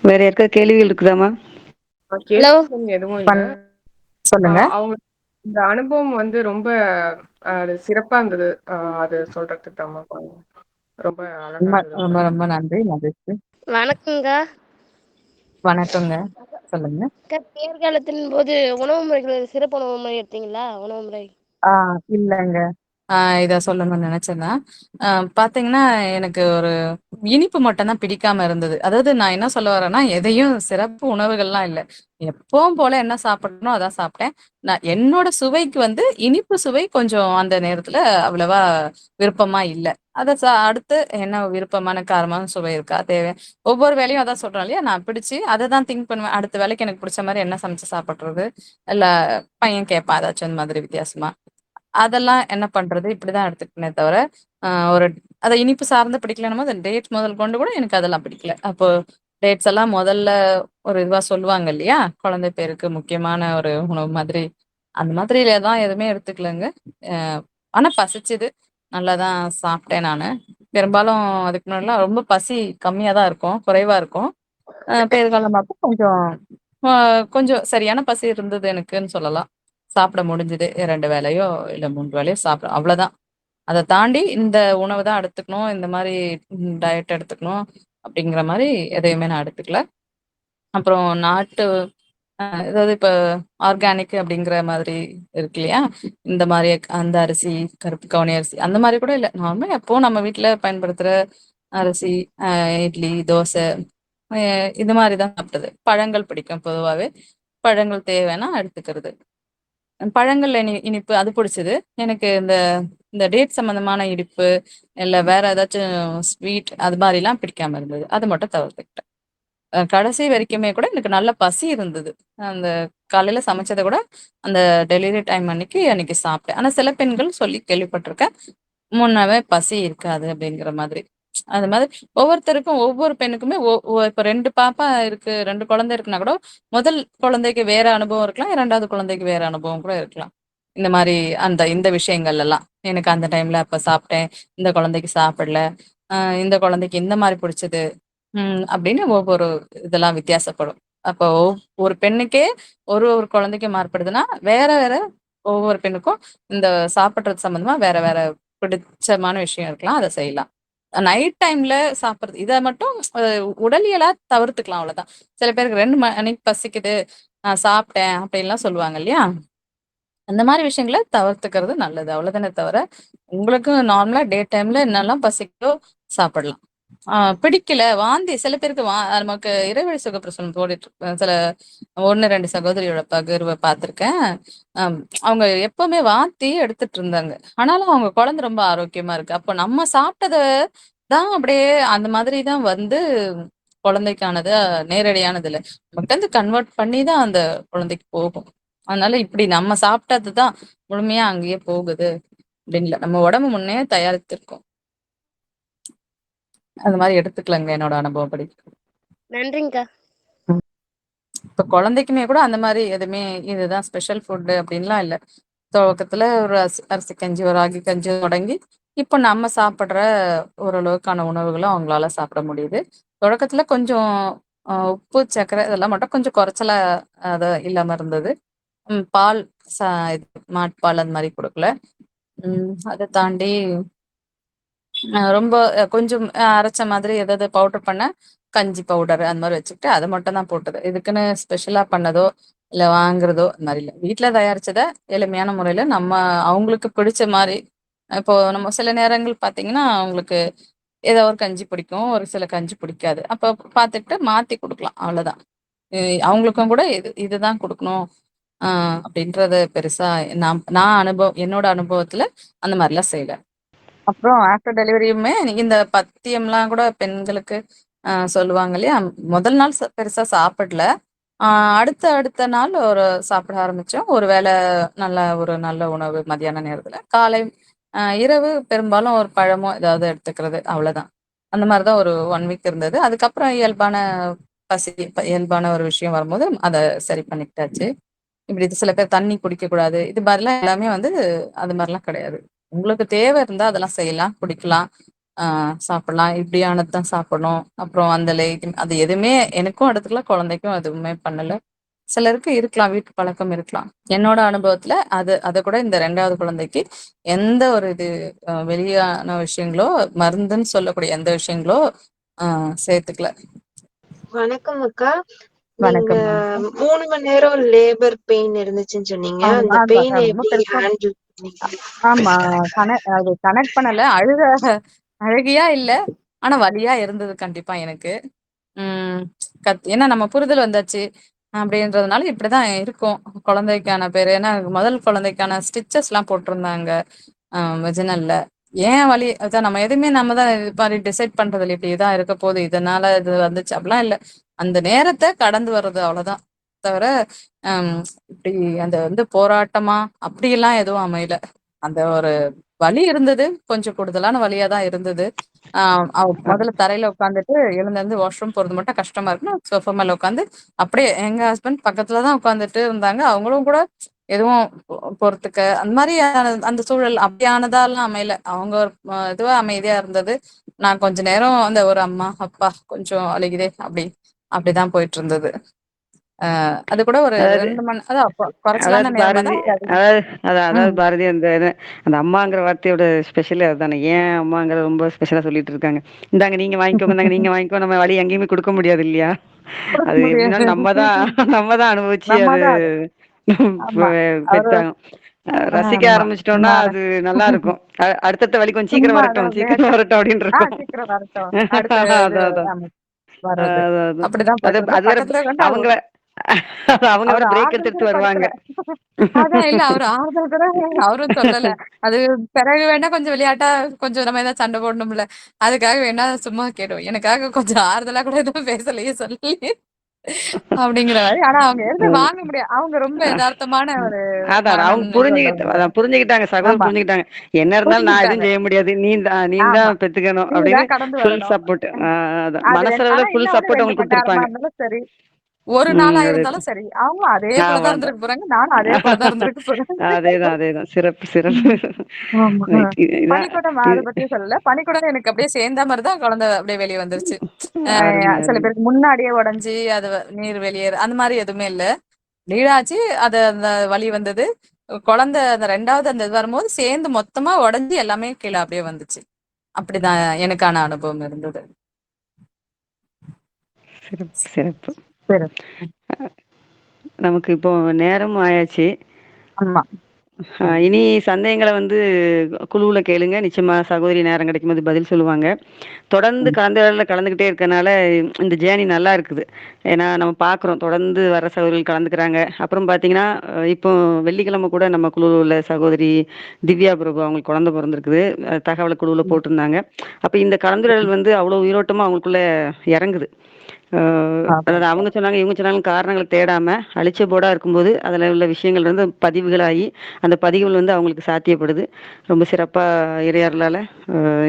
Speaker 1: வேற யாருக்காவது கேள்விகள் இருக்குதாம்மா?
Speaker 7: ஹலோ.
Speaker 8: கேள்வி எதுவும் இல்ல.
Speaker 2: சொல்லுங்க.
Speaker 8: அவங்க இந்த அனுபவம் வந்து ரொம்ப அது சிறப்பா இருந்தது. அது சொல்றதுக்கு தான் ரொம்ப அழகா
Speaker 2: ரொம்ப
Speaker 8: இருந்தது
Speaker 2: ரொம்ப
Speaker 8: உங்க
Speaker 2: ரொம்ப நன்றி. மகிழ்ச்சி.
Speaker 9: வணக்கங்க.
Speaker 2: வணக்கங்க. சொல்லுங்க.
Speaker 9: தேர்காலத்தின் போது உணவு முறைகள் சிறப்பு உணவு முறை எடுத்தீங்களா? உணவு முறை.
Speaker 2: ஆ இல்லங்க. இத சொல்லணும்னு நெனச்சேன் தான். பாத்தீங்கன்னா, எனக்கு ஒரு இனிப்பு மட்டும் தான் பிடிக்காம இருந்தது. அதாவது நான் என்ன சொல்ல வரேன்னா, எதையும் சிறப்பு உணவுகள்லாம் இல்ல. எப்பவும் போல என்ன சாப்பிடனோ அதான் சாப்பிட்டேன். நான் என்னோட சுவைக்கு வந்து இனிப்பு சுவை கொஞ்சம் அந்த நேரத்துல அவ்வளவா விருப்பமா இல்ல. அத அடுத்து என்ன விருப்பமான காரமான சுவை இருக்கா? ஒவ்வொரு வேளையும் அதான் சொல்றோம் இல்லையா? நான் பிடிச்சு அத தான் திங்க் பண்ணுவேன். அடுத்த வேளைக்கு எனக்கு பிடிச்ச மாரி என்ன சமைச்சு சாப்பிடுறது? இல்ல பையன் கேட்பான் ஏதாச்சும் இந்த மாதிரி வித்தியாசமா. அதெல்லாம் என்ன பண்றது? இப்படிதான் எடுத்துக்கிட்டேனே தவிர, ஒரு அத இனிப்பு சார்ந்து பிடிக்கலன்னும் போது டேட்ஸ் முதல் கொண்டு கூட எனக்கு அதெல்லாம் பிடிக்கல. அப்போ டேட்ஸ் எல்லாம் முதல்ல ஒரு இதுவா சொல்லுவாங்க இல்லையா? குழந்தை பேருக்கு முக்கியமான ஒரு உணவு மாதிரி. அந்த மாதிரில தான் எதுவுமே எடுத்துக்கலங்க. அ ஆனா பசிச்சது. நல்லா தான் சாப்பிட்டேன் நானு. பெரும்பாலும் அதுக்கு முன்னாடிலாம் ரொம்ப பசி கம்மியா தான் இருக்கும். குறைவா இருக்கும். பேறுகாலம் அப்போ கொஞ்சம் அ கொஞ்சம் சரியான பசி இருந்தது எனக்குன்னு சொல்லலாம். சாப்பிட முடிஞ்சது. 2 வேளையோ, இல்ல 3 வேளையோ சாப்பிட அவ்வளோதான். அத தாண்டி இந்த உணவு தான் எடுத்துக்கணும். இந்த மாரி டயட் எடுத்துக்கணும். அப்படிங்கிற மாரி எதையுமே நான் எடுத்துக்கல. அப்புறம் நாட்டு அதாவது இப்ப ஆர்கானிக் அப்படிங்கிற மாதிரி இருக்கு இல்லையா? இந்த மாரி அந்த அரிசி, கருப்பு கவுனி அரிசி அந்த மாரி கூட இல்ல. நார்மலா எப்பவும் நம்ம வீட்ல பயன்படுத்துற அரிசி, இட்லி, தோசை அ இது மாரி தான் சாப்பிட்டது. பழங்கள் பிடிக்கும் பொதுவாவே. பழங்கள் தேவைன்னா எடுத்துக்கிறது. பழங்கள்ல இனிப்பு அது புடிச்சது. எனக்கு இந்த இந்த டேட் சம்மந்தமான இனிப்பு, இல்ல வேற ஏதாச்சும் ஸ்வீட் அது மாரிலாம் பிடிக்காம இருந்தது. அத மட்டும் தவிர்த்துக்கிட்டேன். கடைசி வரைக்குமே கூட எனக்கு நல்ல பசி இருந்தது. அந்த காலையில சமைச்சத கூட அந்த டெலிவரி டைம் அன்னைக்கு சாப்பிட்டேன். ஆனா சில பெண்கள் சொல்லி கேள்விப்பட்டுருக்கேன். முன்னவே பசி இருக்காது அப்படிங்கிற மாதிரி. அது மாதிரி ஒவ்வொருத்தருக்கும் ஒவ்வொரு பெண்ணுக்குமே ஒ ஒ இப்ப 2 பாப்பா இருக்கு, 2 குழந்தை இருக்குன்னா கூட, முதல் குழந்தைக்கு வேற அனுபவம் இருக்கலாம். 2வது குழந்தைக்கு வேற அனுபவம் கூட இருக்கலாம். இந்த மாரி இந்த விஷயங்கள் எல்லாம். எனக்கு அந்த டைம்ல அப்ப சாப்பிட்டேன். இந்த குழந்தைக்கு சாப்பிடல. இந்த குழந்தைக்கு இந்த மாரி பிடிச்சது. அப்படின்னு ஒவ்வொரு இதெல்லாம் வித்தியாசப்படும். அப்போ ஒரு பெண்ணுக்கே ஒரு குழந்தைக்கு மாறுபடுதுன்னா, வேற வேற ஒவ்வொரு பெண்ணுக்கும் இந்த சாப்பிடுறது சம்மந்தமா வேற வேற பிடிச்சமான விஷயம் இருக்கலாம். அத செய்யலாம். நைட் டைம்ல சாப்பிடுறது. இத மட்டும் உடலியலா தவிர்த்துக்கலாம் அவ்வளோதான். சில பேருக்கு 2 மணிக்கு பசிக்குது, நான் சாப்பிட்டேன் அப்படின்லாம் சொல்லுவாங்க இல்லையா? அந்த மாரி விஷயங்கள தவிர்த்துக்கிறது நல்லது. அவ்வளோதானே தவிர, உங்களுக்கு நார்மலா டே டைம்ல என்னலாம் பசிக்குதோ சாப்பிடலாம். பிடிக்கல, வாந்தி சில பேருக்கு நமக்கு இரைவழி சுகப்பிரசவம் ஓடிட்டு சில 1, 2 சகோதரியோட பகிர்வ பார்த்துருக்கேன். அம் அவங்க எப்பவுமே வாந்தி எடுத்துட்டு இருந்தாங்க. ஆனாலும் அவங்க குழந்தை ரொம்ப ஆரோக்கியமா இருக்கு. அப்போ நம்ம சாப்பிட்டத தான் அப்படியே அந்த மாதிரி தான் வந்து குழந்தைக்கானது நேரடியானது இல்ல. நம்மகிட்ட கன்வெர்ட் பண்ணி தான் அந்த குழந்தைக்கு போகும். அதனால இப்படி நம்ம சாப்பிட்டது தான் முழுமையா அங்கேயே போகுது. அப்படின்னு இல்ல. நம்ம உடம்பு முன்னே தயாரித்திருக்கோம். அந்த மாதிரி எடுத்துக்கலாங்க என்னோட அனுபவப்படி.
Speaker 9: நன்றிங்கக்கா.
Speaker 2: இப்ப குழந்தைக்குமே கூட அந்த மாதிரி எதுவுமே இதுதான் ஸ்பெஷல் ஃபுட்டு அப்படின்லாம் இல்ல. துவக்கத்துல ஒரு அரிசி கஞ்சி, ஒரு ராகி கஞ்சி தொடங்கி, இப்போ நம்ம சாப்பிடுற ஓரளவுக்கான உணவுகளும் அவங்களால சாப்பிட முடியுது. தொடக்கத்துல கொஞ்சம் உப்பு, சர்க்கரை இதெல்லாம் மட்டும் கொஞ்சம் குறைச்சலா அது இல்லாம இருந்தது. பால் ச இது மாட்டுப்பால் அந்த மாரி குடுக்கல. அத தாண்டி ரொம்ப கொஞ்சம் அரைச்ச மாதிரி ஏதாவது பவுடர் பண்ண கஞ்சி பவுடர் அந்த மாரி வச்சுக்கிட்டு அத மட்டும் தான் போட்டது. இதுக்குன்னு ஸ்பெஷலா பண்ணதோ, இல்ல வாங்குறதோ அந்த மாரி இல்ல. வீட்ல தயாரிச்சத எளிமையான முறையில நம்ம அவங்களுக்கு பிடிச்ச மாரி இப்போ நம்ம சில நேரங்கள் பார்த்தீங்கன்னா, அவங்களுக்கு ஏதோ ஒரு கஞ்சி பிடிக்கும். ஒரு சில கஞ்சி பிடிக்காது. அப்ப பார்த்துட்டு மாத்தி குடுக்கலாம். அவ்வளோதான். எ அவங்களுக்கும் கூட இதுதான் குடுக்கணும். ஆ அப்படின்றது பெருசா நான் என்னோட அனுபவத்துல அந்த மாரிலாம் செய்யல. அப்புறம் ஆஃப்டர் டெலிவரியுமே இந்த பத்தியம்லாம் கூட பெண்களுக்கு சொல்லுவாங்க இல்லையா? முதல் நாள் பெருசா சாப்பிடல. ஆ அடுத்த அடுத்த நாள் ஒரு சாப்பிட ஆரம்பிச்சோம். ஒரு வேளை ஒரு நல்ல உணவு மதியான நேரத்துல. காலை இரவு பெரும்பாலும் ஒரு பழமோ ஏதாவது எடுத்துக்கிறது அவ்வளோதான். அந்த மாரி தான் ஒரு 1 வீக் இருந்தது. அதுக்கப்புறம் இயல்பான பசி இயல்பான ஒரு விஷயம் வரும்போது அத சரி பண்ணிக்கிட்டாச்சு. இப்படி சில பேர் தண்ணி குடிக்கக்கூடாது. இது மாரிலாம் எல்லாமே வந்து அது மாரிலாம் கிடையாது. உங்களுக்கு தேவை இருந்தா அதெல்லாம் செய்யலாம், குடிக்கலாம், ஆ சாப்பிடலாம். இப்படியானது தான் சாப்பிடணும். அப்புறம் அந்த அது எதுவுமே எனக்கும் எடுத்துக்கல, குழந்தைக்கும் எதுவுமே பண்ணல. சிலருக்கு இருக்கலாம், வீட்டு பழக்கம் இருக்கலாம். என்னோட அனுபவத்துல அத கூட இந்த 2வது குழந்தைக்கு எந்த ஒரு வெளியான விஷயங்களோ, மருந்துன்னு சொல்லக்கூடிய எந்த விஷயங்களோ ஆ சேர்த்துக்கல.
Speaker 10: வணக்கம் அக்கா. நீங்க
Speaker 2: வணக்கம்மா.
Speaker 10: 3 மணி நேரம் லேபர் பெயின் இருந்துச்சுன்னு சொன்னீங்க. அந்த பெயின்
Speaker 2: ரொம்ப
Speaker 10: எப்படி
Speaker 2: பெருசா
Speaker 10: ஹேண்டில் பண்ணீங்க?
Speaker 2: ஆமா. அது கனெக்ட் பண்ணல. அழுகையா இல்ல. ஆனா வலியா இருந்தது கண்டிப்பா எனக்கு. ம். ஏன்னா நம்ம புரிதல் வந்தாச்சு. அப்படின்றதுனால இப்படிதான் இருக்கும். குழந்தைக்கான பேரு. ஏன்னா முதல் குழந்தைக்கான ஸ்டிச்சஸ்லாம் போட்டிருந்தாங்க. வெஜினல்ல. ஏன் வலி அதான் நம்ம தான் இது மாரி டிசைட் பண்றது இல்ல. இப்படி இதான் இருக்க போது. இதனால இது வந்துச்சு அப்படிலாம் இல்ல. அந்த நேரத்த கடந்து வர்றது அவ்வளோதான். தவிர, அம் இப்படி அந்த போராட்டமா அப்படியெல்லாம் எதுவும் அமையல. அந்த ஒரு வலி இருந்தது. கொஞ்சம் கூடுதலான வலியா தான் இருந்தது. ஆ அவ முதல்ல தரையில உட்காந்துட்டு எழுந்திருந்து வாஷ்ரூம் போறது மட்டும் கஷ்டமா இருக்குன்னு சோஃபா மேல உட்காந்து அப்படியே எங்க ஹஸ்பண்ட் பக்கத்துல தான் உட்காந்துட்டு இருந்தாங்க. அவங்களும் கூட எதுவும் பொறுத்துக்க அந்த மாரி அந்த சூழல் அப்படியானதாலாம் அமையல. அவங்க ஒரு இதுவா அமைதியா இருந்தது. நான் கொஞ்ச நேரம் அந்த ஒரு அம்மா, அப்பா கொஞ்சம் அழுகுதே அப்படிதான் போயிட்டு இருந்தது. அது கூட ஒரு
Speaker 1: அதாவது
Speaker 2: 2 மணி அதான்
Speaker 1: அதாவது
Speaker 2: குறைச்சலான நேரமா
Speaker 1: பாரதி
Speaker 2: தான்
Speaker 1: அதாவது அதாவது
Speaker 2: ம்.
Speaker 1: பாரதி அந்த அம்மாங்கிற வார்த்தையோட ஸ்பெஷலே அதுதானே. ஏன் அம்மாங்கிற ரொம்ப ஸ்பெஷலா சொல்லிட்டு இருக்காங்க. இந்தாங்க நீங்க வாங்கிக்கோங்க, இந்தாங்க நீங்க வாங்கிக்கோ. நம்ம வழி எங்கேயுமே கொடுக்க முடியாது இல்லையா?
Speaker 2: குடுக்க
Speaker 1: அது
Speaker 2: முடியாது.
Speaker 1: எப்படினாலும் நம்ம தான் அனுபவிச்சு
Speaker 2: நம்ம
Speaker 1: அது
Speaker 2: தான் அது. ஆமா. அவரு
Speaker 1: பெத்தாங்க. ரசிக்க
Speaker 2: ஆமா.
Speaker 1: ஆரம்பிச்சிட்டோம்னா அது நல்லா இருக்கும். அடுத்தடுத்த வழி கொஞ்சம் சீக்கிரம்
Speaker 2: சும்மா
Speaker 1: வரட்டும்,
Speaker 2: அதான்
Speaker 1: சீக்கிரம் வரட்டும் அப்படின்னு இருக்கும்.
Speaker 2: சீக்கிரம் வரட்டும். அடுத்த இது
Speaker 1: அதான் அதான்
Speaker 2: ஆமா வர்றது.
Speaker 1: அதான் அதான்.
Speaker 2: அப்படிதான்
Speaker 1: அது
Speaker 2: போயிட்டுருந்தது.
Speaker 1: அது வேற
Speaker 2: பக்கத்துல உட்காந்து
Speaker 1: அவங்கள அவங்க வேற
Speaker 2: அவரு
Speaker 1: பிரேக்
Speaker 2: ஆறுதல் கூட
Speaker 1: எடுத்துட்டு வருவாங்க.
Speaker 2: படுத்தல. அதான் இல்ல அவரு ஆறுதல் கூட அவரும் சொல்லல. அது பிறகு வேணா கொஞ்சம் விளையாட்டா கொஞ்சம் நம்ம ஏதாவது சண்டை போடணும்ல. அதுக்காக வேணா சும்மா கேட்டோம். எனக்காக கொஞ்சம் ஆறுதலா கூட எதுவும் பேசலையே சொல்லலையே. அப்படிங்கிற மாரி. ஆனா அவங்க எதுவுமே வாங்க முடியாது. அவங்க ரொம்ப எதார்த்தமான ஒரு
Speaker 1: அதான் அவங்க
Speaker 2: மனநிலை உள்ளவங்க.
Speaker 1: புரிஞ்சுக்கிட்டாங்க. சகோதரர்
Speaker 2: ஆமா.
Speaker 1: புரிஞ்சுக்கிட்டாங்க. என்ன இருந்தாலும் நான்
Speaker 2: புரிஞ்சுக்கிட்டாங்க.
Speaker 1: எதுவும் செய்ய முடியாது. நீ
Speaker 2: ஆமா.
Speaker 1: தான் பெத்துக்கணும்
Speaker 2: நீ
Speaker 1: அப்படின்னு
Speaker 2: தான் கடந்து
Speaker 1: ஃபுல்
Speaker 2: வரணும்.
Speaker 1: சப்போர்ட். அதான்
Speaker 2: அது
Speaker 1: மனசளவுல
Speaker 2: ஆனா
Speaker 1: ஃபுல்
Speaker 2: இன்னொன்னு
Speaker 1: சப்போர்ட்
Speaker 2: 2
Speaker 1: அவங்களுக்கு
Speaker 2: மணி நேரமா
Speaker 1: குடுத்துருப்பாங்க.
Speaker 2: இருந்தாலும் சரி, ஒரு நாளா
Speaker 1: ம்.
Speaker 2: இருந்தாலும் சரி, அவங்களும் அதே போல
Speaker 1: ஆமா
Speaker 2: தான்
Speaker 1: அதான்.
Speaker 2: இருந்திருக்க போறாங்க. நானும் அதே போல தான் இருந்திருக்க போறேன்.
Speaker 1: அதேதான். சிறப்பு, சிறப்பு.
Speaker 2: ம். ஆமா.
Speaker 1: ரைட். இதான்
Speaker 2: பனிக்கூடம் அத
Speaker 1: இது
Speaker 2: பத்தி சொல்லல. பனிக்கூடம் எனக்கு அப்படியே சேர்ந்த மாரி தான் குழந்தை அப்படியே வெளிய வந்துருச்சு. அ
Speaker 1: அருமை,
Speaker 2: சில
Speaker 1: அருமை.
Speaker 2: பேருக்கு முன்னாடியே உடைஞ்சு அது நீர் வெளியேறு அந்த மாரி எதுவுமே இல்ல. ப்ளீட் ஆச்சு. அந்த வலி வந்தது. குழந்தை அந்த 2வது அந்த இது வரும்போது சேர்ந்து மொத்தமா உடைஞ்சு எல்லாமே கீழ அப்படியே வந்துச்சு. அப்படிதான் எனக்கான அனுபவம் இருந்தது.
Speaker 1: சிறப்பு, சிறப்பு.
Speaker 2: சரி.
Speaker 1: நமக்கு இப்போ நேரமும் ஆயாச்சு.
Speaker 2: ஆமா.
Speaker 1: இனி சந்தேகங்கள குழுவுல கேளுங்க. நிச்சயமா சகோதரி நேரம் கிடைக்கும்போது பதில் சொல்லுவாங்க. தொடர்ந்து
Speaker 2: ம்.
Speaker 1: கலந்துரையாடல்ல கலந்துக்கிட்டே இருக்கனால, இந்த ஜேர்னி நல்லா இருக்குது. ஏன்னா நம்ம பார்க்குறோம். தொடர்ந்து வர சகோதரிகள் கலந்துக்கிறாங்க. அப்புறம் பார்த்தீங்கன்னா, இப்போ வெள்ளிக்கிழமை கூட நம்ம குழுவுல உள்ள சகோதரி திவ்யா பிரபு அவங்களுக்கு குழந்தை பொறந்திருக்குது. தகவல குழுவுல
Speaker 2: ம்.
Speaker 1: போட்டிருந்தாங்க. அப்ப இந்த கலந்துரையாடல் அவ்வளோ உயிரோட்டமா அவங்களுக்குள்ள இறங்குது. அதாவது அவங்க சொன்னாங்க இவங்க சொன்னாங்க காரணங்களை தேடாம அழிச்ச போர்டா இருக்கும்போது அதில் உள்ள விஷயங்கள் வந்து பதிவுகளாகி அந்த பதிவுகள் வந்து அவங்களுக்கு சாத்தியப்படுது. ரொம்ப சிறப்பாக இறையாறலால்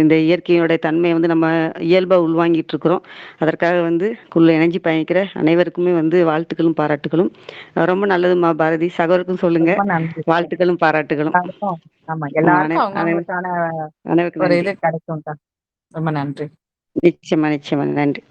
Speaker 1: இந்த இயற்கையோட தன்மையை வந்து நம்ம இயல்பாக உள்வாங்கிட்டு இருக்கிறோம். அதற்காக வந்து இணைஞ்சு பயணிக்கிற அனைவருக்குமே வந்து வாழ்த்துக்களும் பாராட்டுகளும். ரொம்ப நல்லதுமா பாரதி. சகோதரருக்கும் சொல்லுங்க
Speaker 2: ரொம்ப நன்றி.
Speaker 1: வாழ்த்துக்களும் பாராட்டுகளும்.
Speaker 2: எல்லாருக்கும் ஆமா எல்லாருக்கும்
Speaker 1: அனைவருக்கும்
Speaker 2: அவங்கவுங்களுக்கான ஒரு
Speaker 1: நன்றி.
Speaker 2: இது கிடைக்கும்க்கா. ரொம்ப நன்றி.
Speaker 1: நிச்சயமா நிச்சயமா நன்றி.